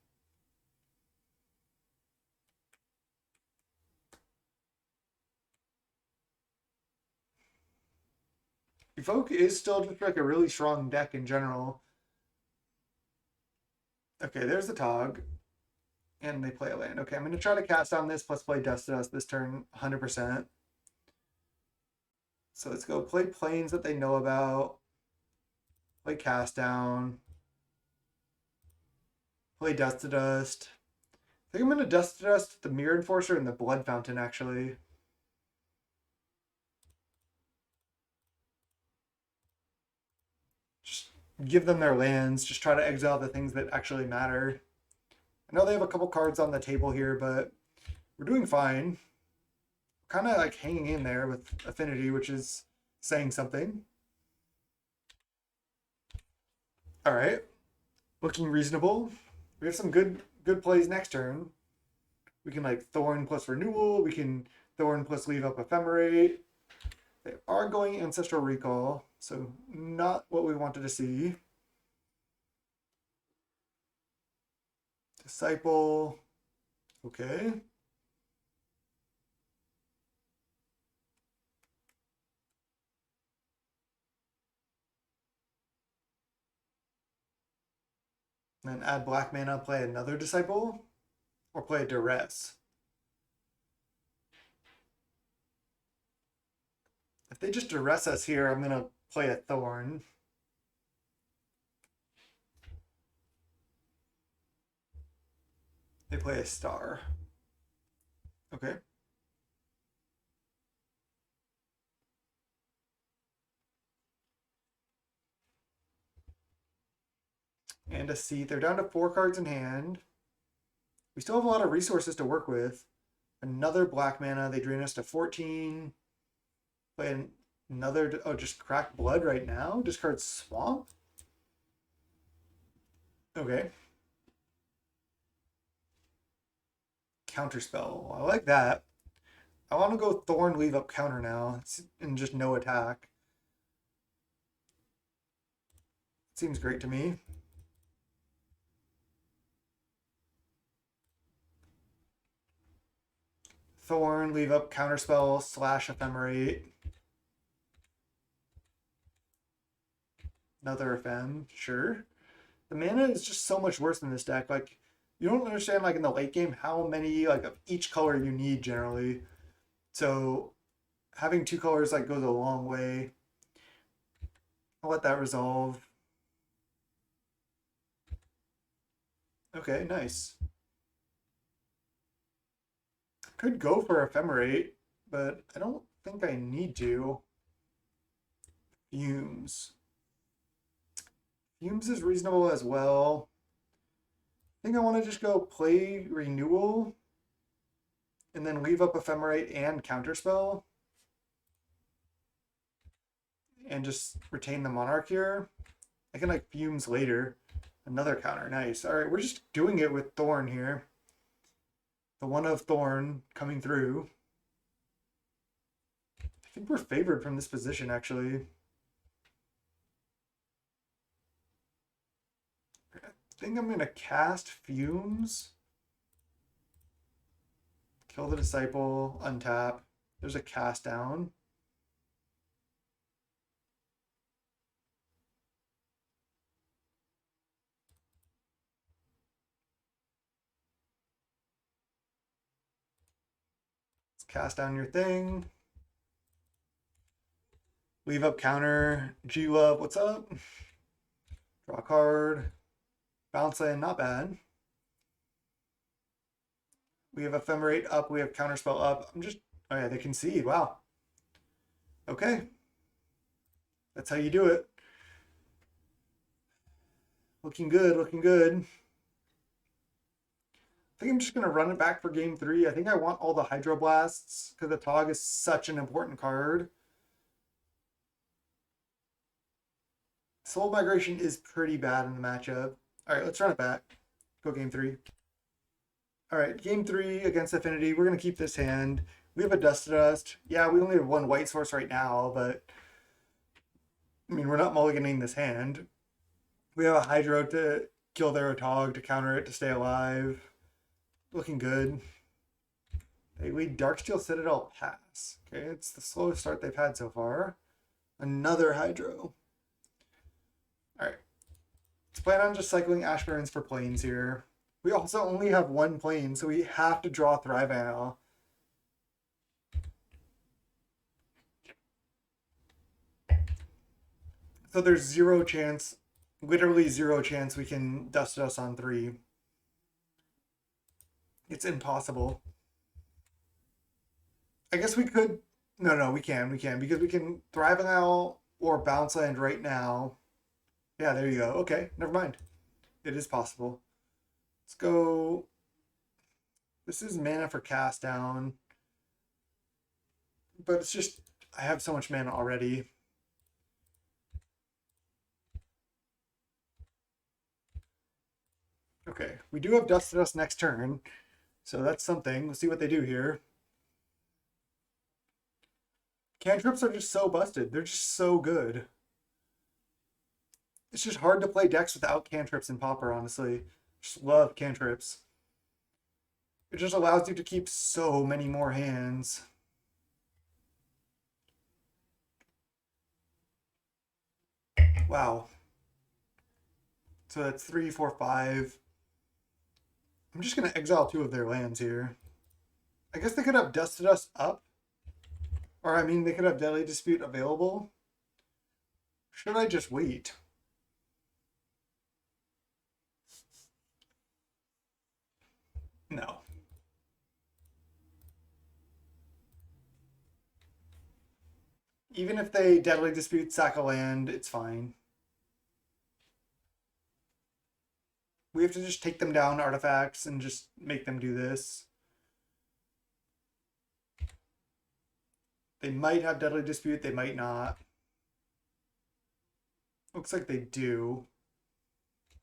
Evoke is still just like a really strong deck in general. Okay, there's the Tog. And they play a land. Okay, I'm going to try to cast down this plus play Dust this turn 100%. So let's go play planes that they know about. Play Cast Down. Play Dust to Dust. I think I'm going to Dust to Dust the Mirror Enforcer and the Blood Fountain, actually. Just give them their lands. Just try to exile the things that actually matter. I know they have a couple cards on the table here, but we're doing fine. Kind of like hanging in there with Affinity, which is saying something. All right, looking reasonable. We have some good plays next turn. We can like Thorn plus Renewal. We can Thorn plus leave up Ephemerate. They are going Ancestral Recall, so not what we wanted to see. Disciple. Okay. And then add black mana, play another Disciple, or play a Duress. If they just Duress us here, I'm going to play a Thorn. They play a Star. Okay. And a Seat. They're down to 4 cards in hand. We still have a lot of resources to work with. Another black mana. They drain us to 14. Play another. Oh, just crack blood right now? Discard Swamp? Okay. Counterspell. I like that. I want to go Thorn, leave up counter now, and just no attack. Seems great to me. Thorn, leave up counterspell, slash Ephemerate. Another FM, sure. The mana is just so much worse in this deck. Like, you don't understand, like, in the late game, how many, like, of each color you need, generally. So, having 2 colors, like, goes a long way. I'll let that resolve. Okay, nice. Could go for Ephemerate, but I don't think I need to. Fumes. Fumes is reasonable as well. I think I want to just go play Renewal and then leave up Ephemerate and Counterspell. and just retain the Monarch here. I can like Fumes later. Another counter, nice. All right, we're just doing it with Thorn here. The one of Thorn coming through. I think we're favored from this position, actually. I think I'm going to cast Fumes. Kill the Disciple, untap. There's a cast down. Let's cast down your thing. Leave up counter. G-Love, what's up? Draw a card. Bounce land, not bad. We have Ephemerate up. We have Counterspell up. Oh yeah, they concede. Wow. Okay. That's how you do it. Looking good, looking good. I think I'm just going to run it back for game 3. I think I want all the Hydroblasts because the Tog is such an important card. Soul Migration is pretty bad in the matchup. All right, let's run it back. Go game 3. All right, game 3 against Affinity. We're going to keep this hand. We have a Dust to Dust. Yeah, we only have one white source right now, but I mean, we're not mulliganing this hand. We have a Hydro to kill their Tog to counter it to stay alive. Looking good. They lead Darksteel Citadel pass. Okay, it's the slowest start they've had so far. Another Hydro. All right. Let's plan on just cycling Ashburns for planes here. We also only have one plane, so we have to draw Thrive Isle. So there's zero chance, literally zero chance we can Dust Us on 3. It's impossible. I guess we could. No, we can because we can Thrive Isle or Bounce Land right now. Yeah, there you go. Okay, never mind. It is possible. Let's go. This is mana for cast down. But it's just, I have so much mana already. Okay, we do have Dust to Dust next turn. So that's something. We'll see what they do here. Cantrips are just so busted. They're just so good. It's just hard to play decks without cantrips in Pauper, honestly. Just love cantrips. It just allows you to keep so many more hands. Wow. So that's 3, 4, 5. I'm just going to exile 2 of their lands here. I guess they could have Dust to Dust up. Or, I mean, they could have Deadly Dispute available. Should I just wait? No. Even if they Deadly Dispute, sack a land, it's fine. We have to just take them down artifacts and just make them do this. They might have Deadly Dispute, they might not. Looks like they do.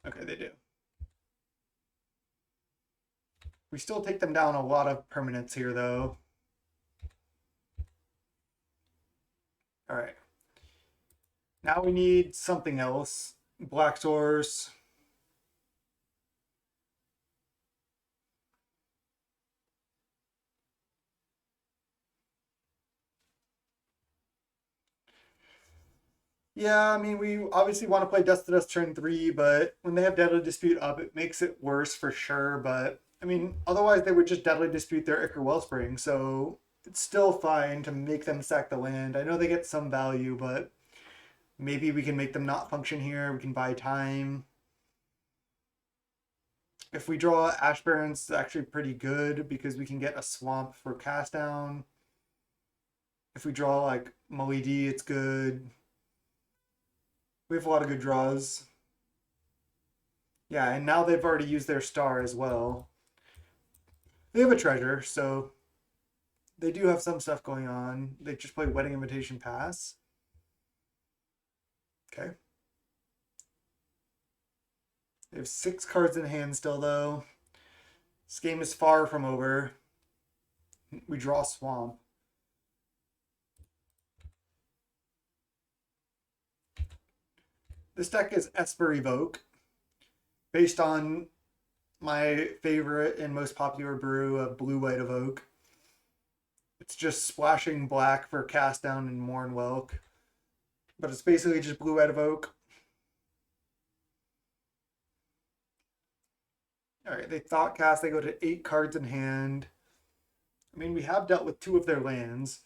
Okay, they do. We still take them down a lot of permanents here, though. All right. Now we need something else. Black source. Yeah, I mean, we obviously want to play Dust to Dust turn 3, but when they have Deadly Dispute up, it makes it worse for sure. But, I mean, otherwise they would just Deadly Dispute their Ichor Wellspring, so it's still fine to make them sack the land. I know they get some value, but maybe we can make them not function here. We can buy time. If we draw Ashburns, it's actually pretty good because we can get a swamp for cast down. If we draw like Mully-D, it's good. We have a lot of good draws. Yeah, and now they've already used their star as well. They have a treasure, so they do have some stuff going on. They just play Wedding Invitation Pass. Okay. They have 6 cards in hand still, though. This game is far from over. We draw Swamp. This deck is Esper Evoke, based on my favorite and most popular brew of Blue-White Evoke. It's just splashing black for cast down and Mournwelk. But it's basically just Blue-White Evoke. Alright, they Thought Cast, they go to 8 cards in hand. I mean, we have dealt with 2 of their lands.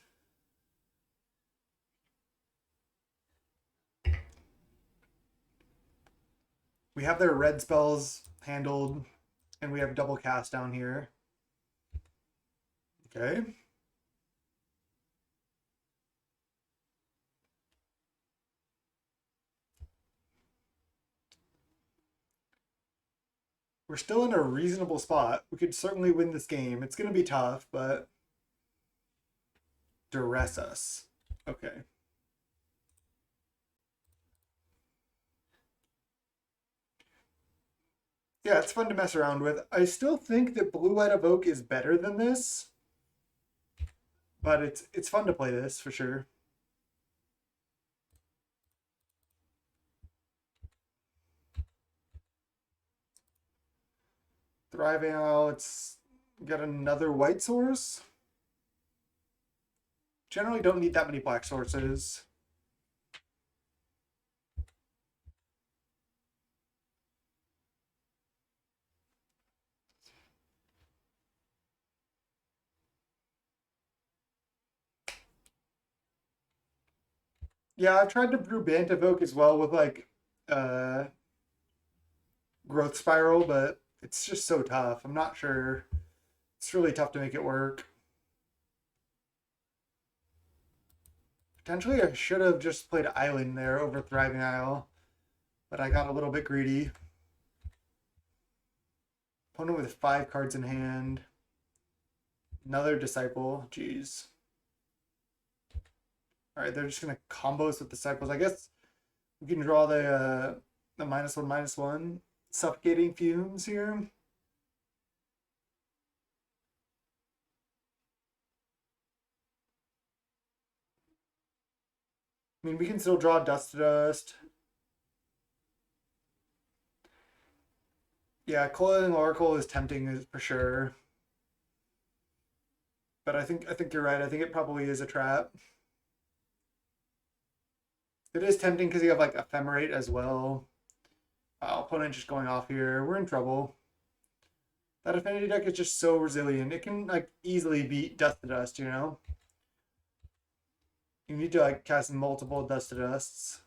We have their red spells handled, and we have double cast down here. Okay. We're still in a reasonable spot. We could certainly win this game. It's going to be tough, but duress us. Okay. Yeah, it's fun to mess around with. I still think that Blue-White Evoke is better than this, but it's fun to play this for sure. Thriving Owl, it's got another white source. Generally don't need that many black sources. Yeah, I've tried to brew Bant Evoke as well with like Growth Spiral, but it's just so tough. I'm not sure. It's really tough to make it work. Potentially I should have just played Island there over Thriving Isle, but I got a little bit greedy. Opponent with 5 cards in hand. Another Disciple. Jeez. Alright, they're just going to combo us with Disciples. I guess we can draw the -1/-1. Suffocating Fumes here. I mean, we can still draw Dust to Dust. Yeah, Coiling Oracle is tempting for sure. But I think you're right. I think it probably is a trap. It is tempting because you have like Ephemerate as well. Opponent just going off here. We're in trouble. That Affinity deck is just so resilient. It can like easily beat Dust to Dust, you know? You need to like cast multiple Dust to Dusts.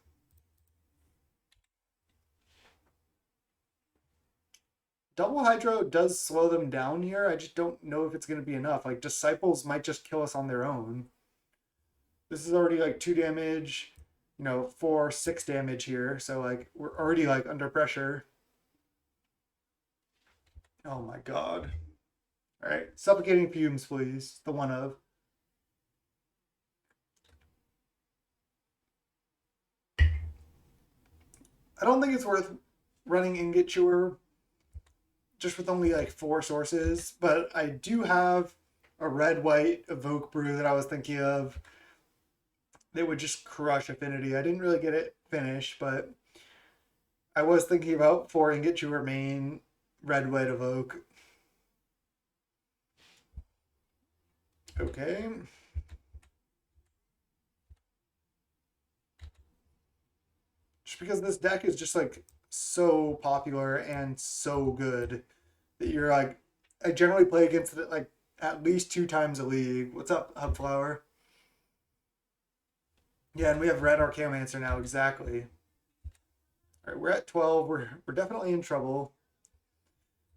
Double Hydro does slow them down here. I just don't know if it's going to be enough. Like, Disciples might just kill us on their own. This is already like 2 damage, 4, 6 damage here. So, like, we're already like under pressure. Oh my god. All right, Suffocating Fumes, please. The one of. I don't think it's worth running Ingot Chewer just with only like 4 sources, but I do have a red-white Evoke brew that I was thinking of that would just crush Affinity. I didn't really get it finished, but I was thinking about 4 Ingot Chewer main red-white Evoke. Okay. Just because this deck is just like so popular and so good that you're like, I generally play against it like at least 2 times a league. What's up, Hubflower? Yeah, and we have red Cryomancer now, exactly. All right, we're at 12. We're definitely in trouble.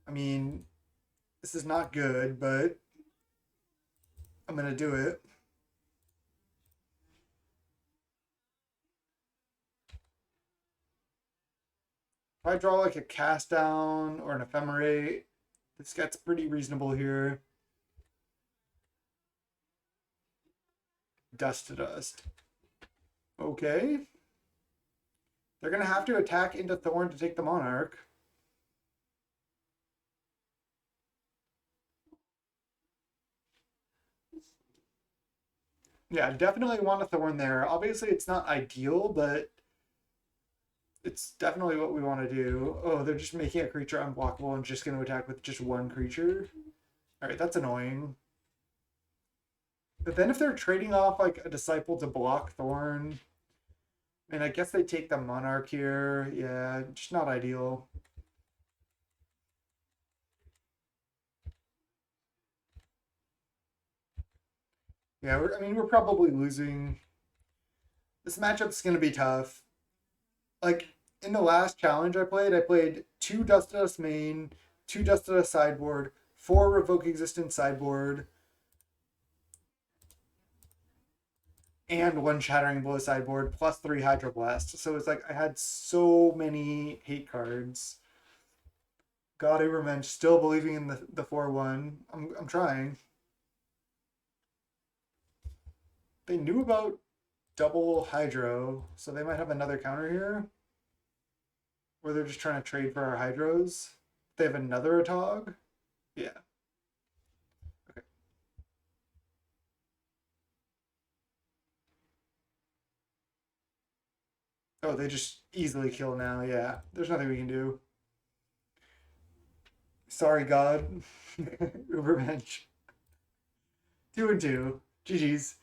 I mean, this is not good, but I'm gonna do it. If I draw like a cast down or an ephemerate, this gets pretty reasonable here. Dust to Dust. Okay. They're going to have to attack into Thorn to take the Monarch. Yeah, definitely want a Thorn there. Obviously, it's not ideal, but it's definitely what we want to do. Oh, they're just making a creature unblockable and just going to attack with just one creature. All right, that's annoying. But then if they're trading off like a Disciple to block Thorn, and I guess they take the Monarch here. Yeah, just not ideal. Yeah, I mean, we're probably losing. This matchup's going to be tough. Like, in the last challenge I played 2 Dust to Dust main, 2 Dust to Dust sideboard, 4 Revoke Existence sideboard, and 1 Shattering Blow sideboard, plus 3 Hydroblast. So it's like I had so many hate cards. God, I revenge. Still believing in the 4-1. I'm trying. They knew about double Hydro, so they might have another counter here. Or they're just trying to trade for our Hydros. They have another Atog. Yeah. Okay. Oh, they just easily kill now. Yeah. There's nothing we can do. Sorry, God. Revenge. 2 and 2. GG's.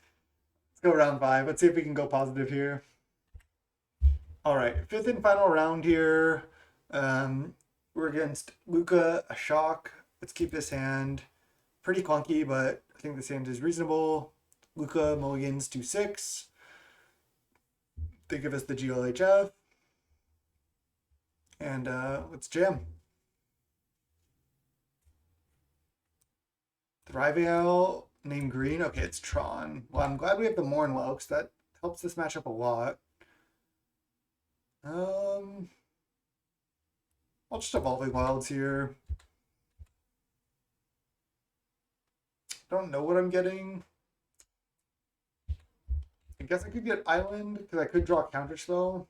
Let's go round 5. Let's see if we can go positive here. All right. 5th and final round here. We're against Luca, a shock. Let's keep this hand. Pretty clunky, but I think this hand is reasonable. Luca mulligans to 6. They give us the GLHF. And let's jam. Thriveal, name green. Okay, it's Tron. Well, I'm glad we have the Mournwell because that helps this matchup a lot. I'll just Evolving Wilds here. Don't know what I'm getting. I guess I could get Island because I could draw Counterspell.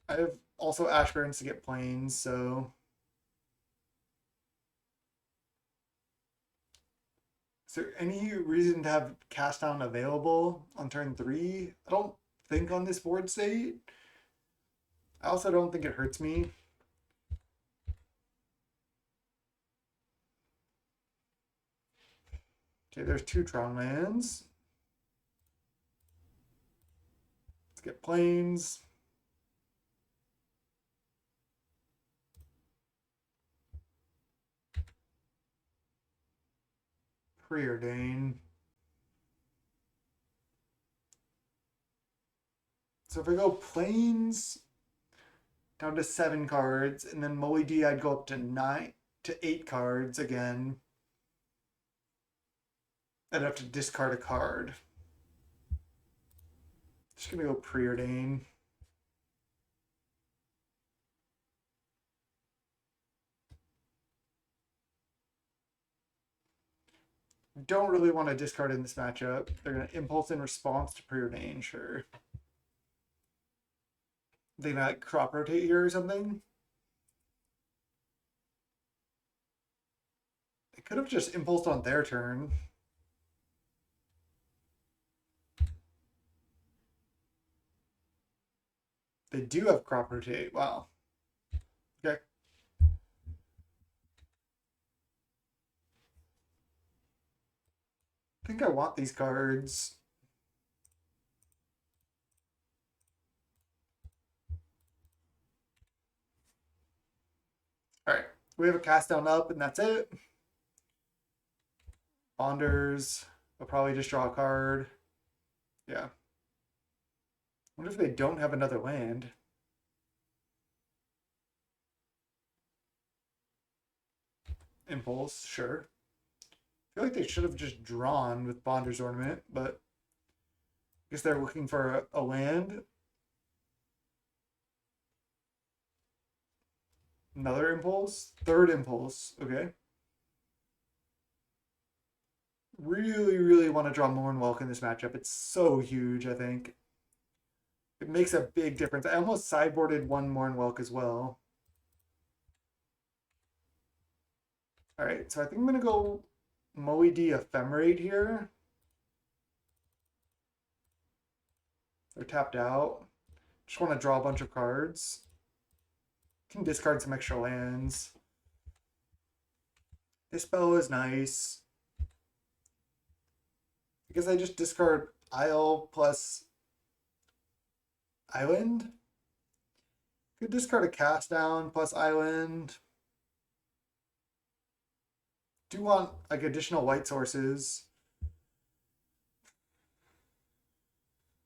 I have also Ash Barrens to get Plains, so. Is there any reason to have Cast Down available on turn 3? I don't think on this board state. I also don't think it hurts me. Okay, there's 2 Tron lands. Let's get Plains. Preordain. So if I go Plains down to 7 cards, and then Moly D, I'd go up to 9 to 8 cards again. I'd have to discard a card. Just gonna go Preordain. Don't really want to discard in this matchup. They're gonna Impulse in response to Preordain, sure. They might Crop Rotate here or something. They could have just Impulsed on their turn. They do have Crop Rotate. Wow. Okay. I think I want these cards. All right. We have a Cast Down up, and that's it. Bonders. I'll probably just draw a card. Yeah. What if they don't have another land? Impulse, sure. I feel like they should have just drawn with Bonder's Ornament, but I guess they're looking for a land. Another impulse? Third impulse. Okay. Really, really want to draw Mournwelk in this matchup. It's so huge, I think. It makes a big difference. I almost sideboarded one Mournwelk as well. All right, so I think I'm gonna go Moe D Ephemerate here. They're tapped out. Just want to draw a bunch of cards. Can discard some extra lands. This spell is nice. Because I just discard Isle plus Island. Could discard a Cast Down plus Island. Do want like additional white sources.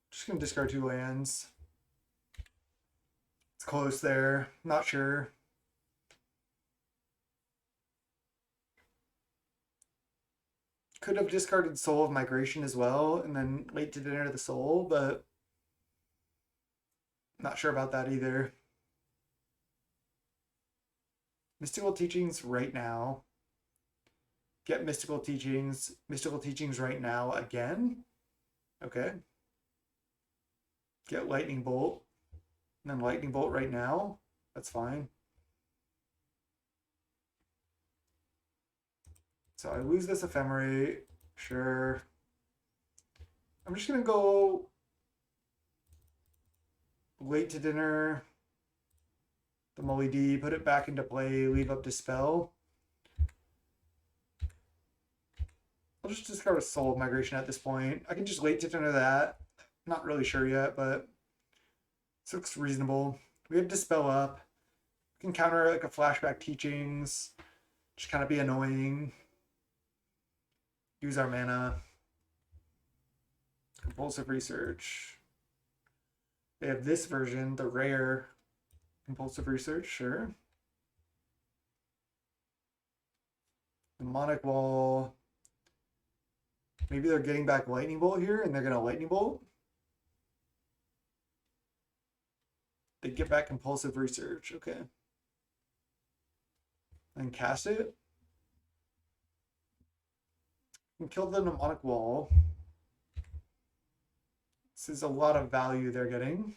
Just gonna discard 2 lands. It's close there. Not sure. Could have discarded Soul of Migration as well, and then Late to Dinner the Soul, but not sure about that either. Mystical Teachings right now. Get Mystical Teachings. Mystical Teachings right now again. Okay. Get Lightning Bolt. And then Lightning Bolt right now. That's fine. So I lose this Ephemerate. Sure. I'm just going to go Late to Dinner. The Moe D, put it back into play, leave up Dispel. I'll just discard a Soul of Migration at this point. I can just Late to Dinner that. Not really sure yet, but this looks reasonable. We have Dispel up. We can counter like a Flashback Teachings. Just kind of be annoying. Use our mana. Compulsive Research. They have this version, the rare Compulsive Research, sure. Demonic Wall. Maybe they're getting back Lightning Bolt here and they're going to Lightning Bolt. They get back Compulsive Research, okay. And cast it. And kill the Demonic Wall. This is a lot of value they're getting.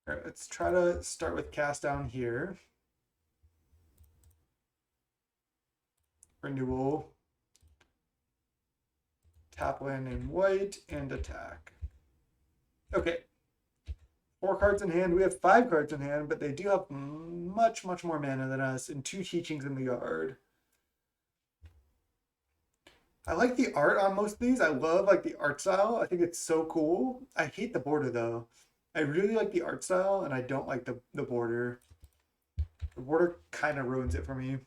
All right, let's try to start with Cast Down here. Renewal. Tap land in white and attack. Okay. 4 cards in hand. We have 5 cards in hand, but they do have much more mana than us and 2 Teachings in the yard. I like the art on most of these. I love like the art style. I think it's so cool. I hate the border though. I really like the art style and I don't like the border. The border kind of ruins it for me.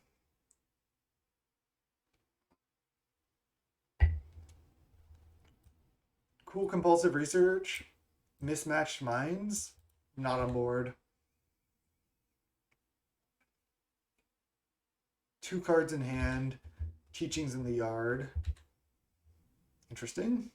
Cool Compulsive Research. Mismatched Minds. Not on board. 2 cards in hand. Teachings in the yard. Interesting.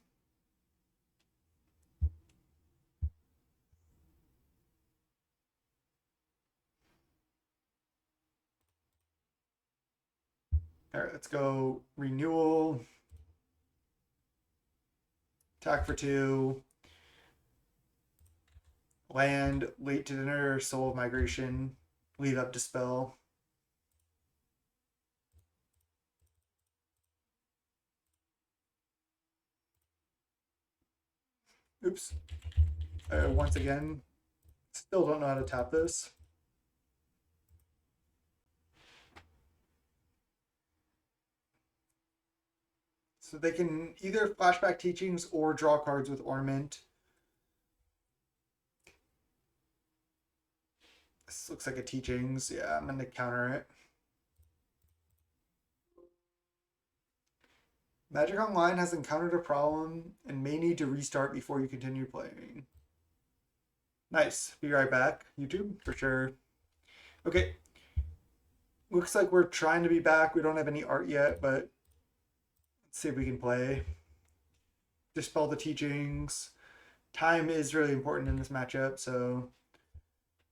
All right, let's go Renewal. Attack for 2. Land, Late to Dinner, Soul of Migration. Leave up Dispel. Oops. Once again, still don't know how to tap this. So they can either Flashback Teachings or draw cards with Ornament. This looks like a Teachings. Yeah, I'm going to counter it. Magic Online has encountered a problem and may need to restart before you continue playing. Nice. Be right back, YouTube, for sure. Okay. Looks like we're trying to be back. We don't have any art yet, but let's see if we can play. Dispel the Teachings. Time is really important in this matchup, so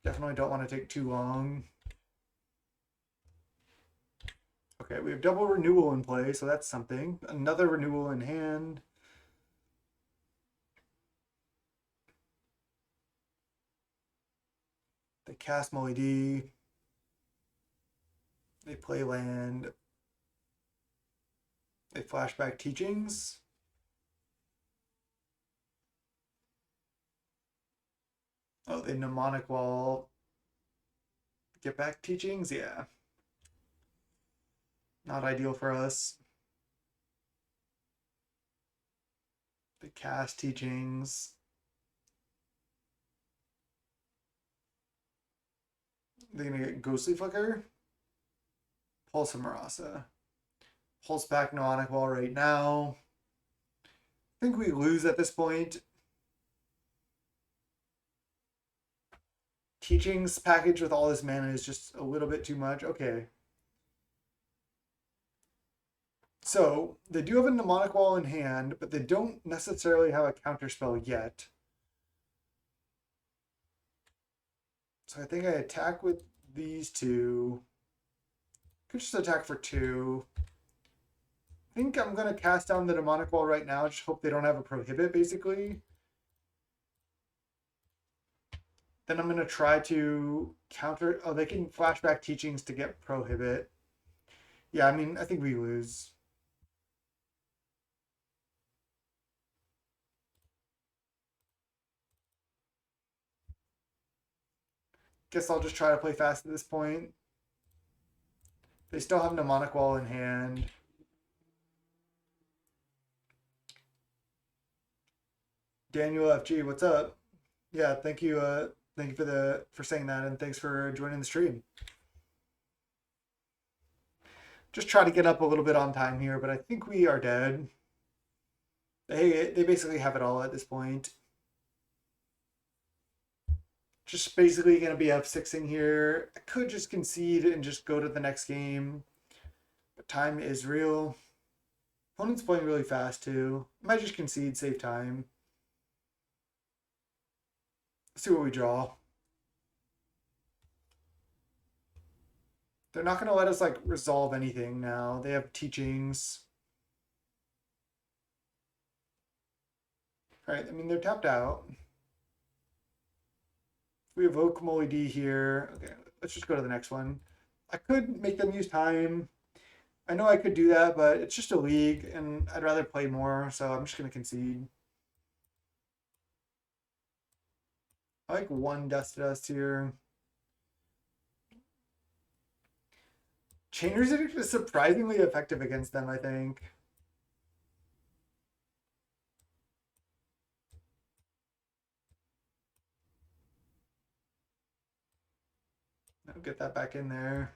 definitely don't want to take too long. Okay, we have double renewal in play, so that's something. Another renewal in hand. They cast Molly D. They play land. They flashback teachings. Oh, they mnemonic wall. Get back teachings? Yeah. Not ideal for us. They cast teachings. They're gonna get Ghostly Flicker. Pulse of Marasa. Pulse back mnemonic wall right now. I think we lose at this point. Teachings package with all this mana is just a little bit too much. Okay. So they do have a mnemonic wall in hand, but they don't necessarily have a counterspell yet. So I think I attack with these two. Could just attack for 2. I think I'm gonna cast down the mnemonic wall right now. Just hope they don't have a prohibit, basically. Then I'm gonna try to counter. Oh, they can flashback teachings to get prohibit. Yeah, I mean, I think we lose. Guess I'll just try to play fast at this point. They still have mnemonic wall in hand. Daniel FG, what's up? Yeah, thank you. Thank you for saying that, and thanks for joining the stream. Just try to get up a little bit on time here, but I think we are dead. They basically have it all at this point. Just basically going to be F6ing here. I could just concede and just go to the next game. But time is real. Opponent's playing really fast too. Might just concede, save time. Let's see what we draw. They're not going to let us like resolve anything now. They have teachings. All right, I mean, they're tapped out. We evoke Molly D here. Okay, let's just go to the next one. I could make them use time. I know I could do that, but it's just a league, and I'd rather play more, so I'm just going to concede. I like 1 Dust to Dust here. Chainer's Edict is surprisingly effective against them, I think. I'll get that back in there.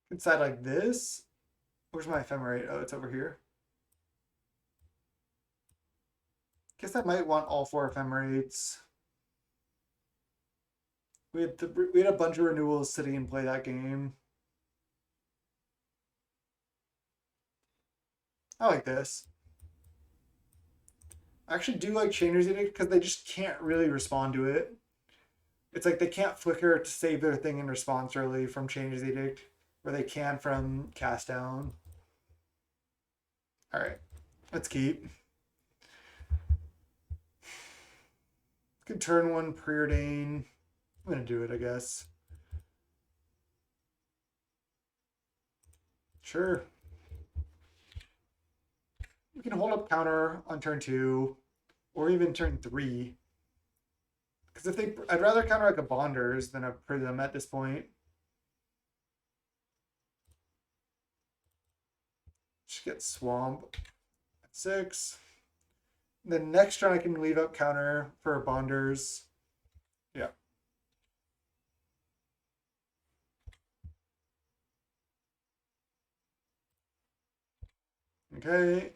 Inside like this. Where's my ephemerate? Oh, it's over here. Guess I might want all 4 ephemerates. We had a bunch of renewals sitting in play that game. I like this. I actually do like Chainer's Edict because they just can't really respond to it. It's like they can't flicker to save their thing in response really from Chainer's Edict, where they can from Cast Down. All right, let's keep. Could turn 1 preordain. I'm gonna do it, I guess. Sure. We can hold up counter on turn 2, or even turn 3. Because if they, I'd rather counter like a Bonders than a Prism at this point. Just get Swamp at 6. Then next turn I can leave up counter for Bonders. Yeah. Okay.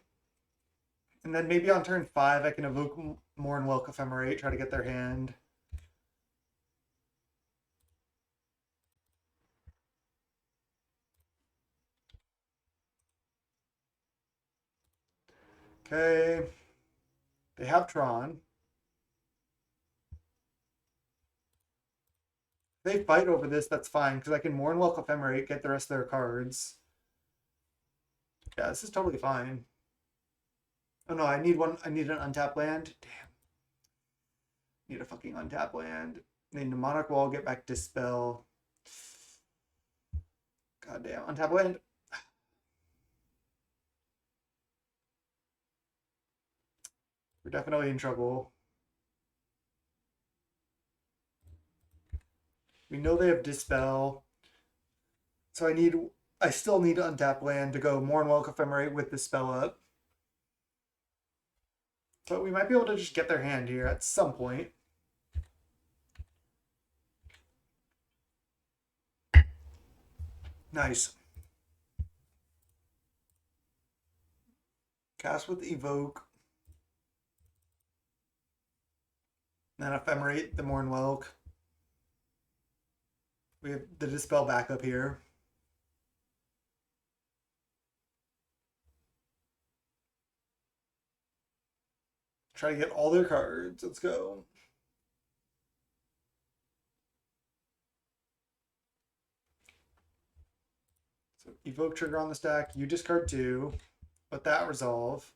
And then maybe on turn 5 I can evoke Mournwelk Ephemerate, try to get their hand. Okay. They have Tron. If they fight over this, that's fine, because I can Mournwelk Ephemerate, get the rest of their cards. Yeah, this is totally fine. Oh no, I need one. I need an untapped land. Damn. Need a fucking untapped land. Need Mnemonic Wall, get back Dispel. God damn, untapped land. We're definitely in trouble. We know they have Dispel. So I still need untapped land to go Mournwelk Ephemerate with Dispel up. But we might be able to just get their hand here at some point. Nice. Cast with Evoke. Then Ephemerate the Mournwelk. We have the Dispel backup here. Try to get all their cards. Let's go. So Evoke trigger on the stack. You discard 2. Let that resolve.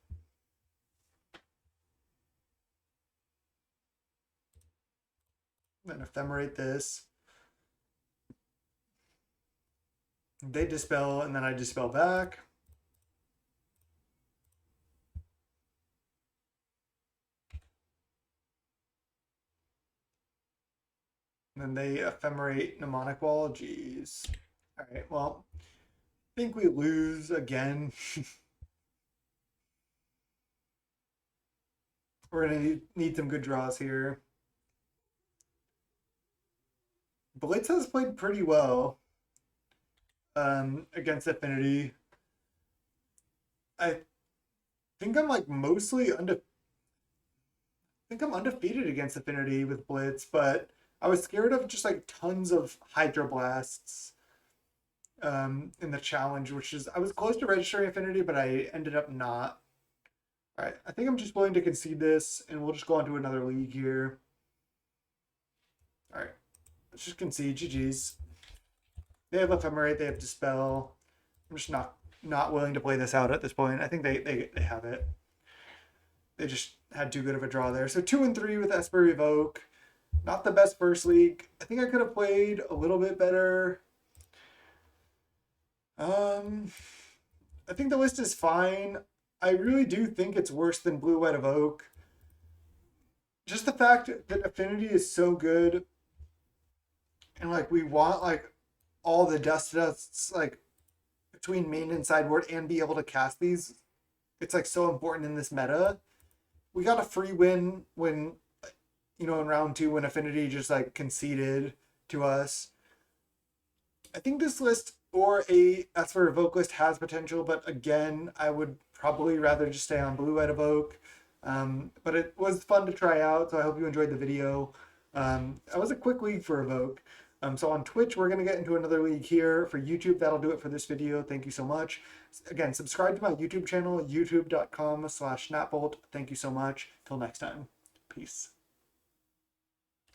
Then Ephemerate this. They Dispel, and then I Dispel back. And then they Ephemerate Mnemonic Wall. Jeez. All right, well, I think we lose again. We're going to need some good draws here. Blitz has played pretty well against Affinity. I think I'm like mostly undefeated against Affinity with Blitz, but I was scared of just like tons of Hydroblasts in the challenge, which is I was close to registering Affinity, but I ended up not. All right, I think I'm just willing to concede this, and we'll just go on to another league here. All right, let's just concede. GG's. They have Ephemerate, they have Dispel. I'm just not willing to play this out at this point. I think they have it. They just had too good of a draw there. So 2 and 3 with Esper Evoke. Not the best first league. I think I could have played a little bit better. I think the list is fine. I really do think it's worse than Blue White Evoke. Just the fact that Affinity is so good, and like we want like all the dusts like between main and sideboard and be able to cast these. It's like so important in this meta. We got a free win when, you know, in round 2 when Affinity just like conceded to us. I think this list or a Esper Evoke list has potential, but again, I would probably rather just stay on Blue White Evoke. But it was fun to try out, so I hope you enjoyed the video. That was a quick league for Evoke. So on Twitch, we're going to get into another league here. For YouTube, that'll do it for this video. Thank you so much. Again, subscribe to my YouTube channel, youtube.com/snapbolt. Thank you so much. Till next time. Peace.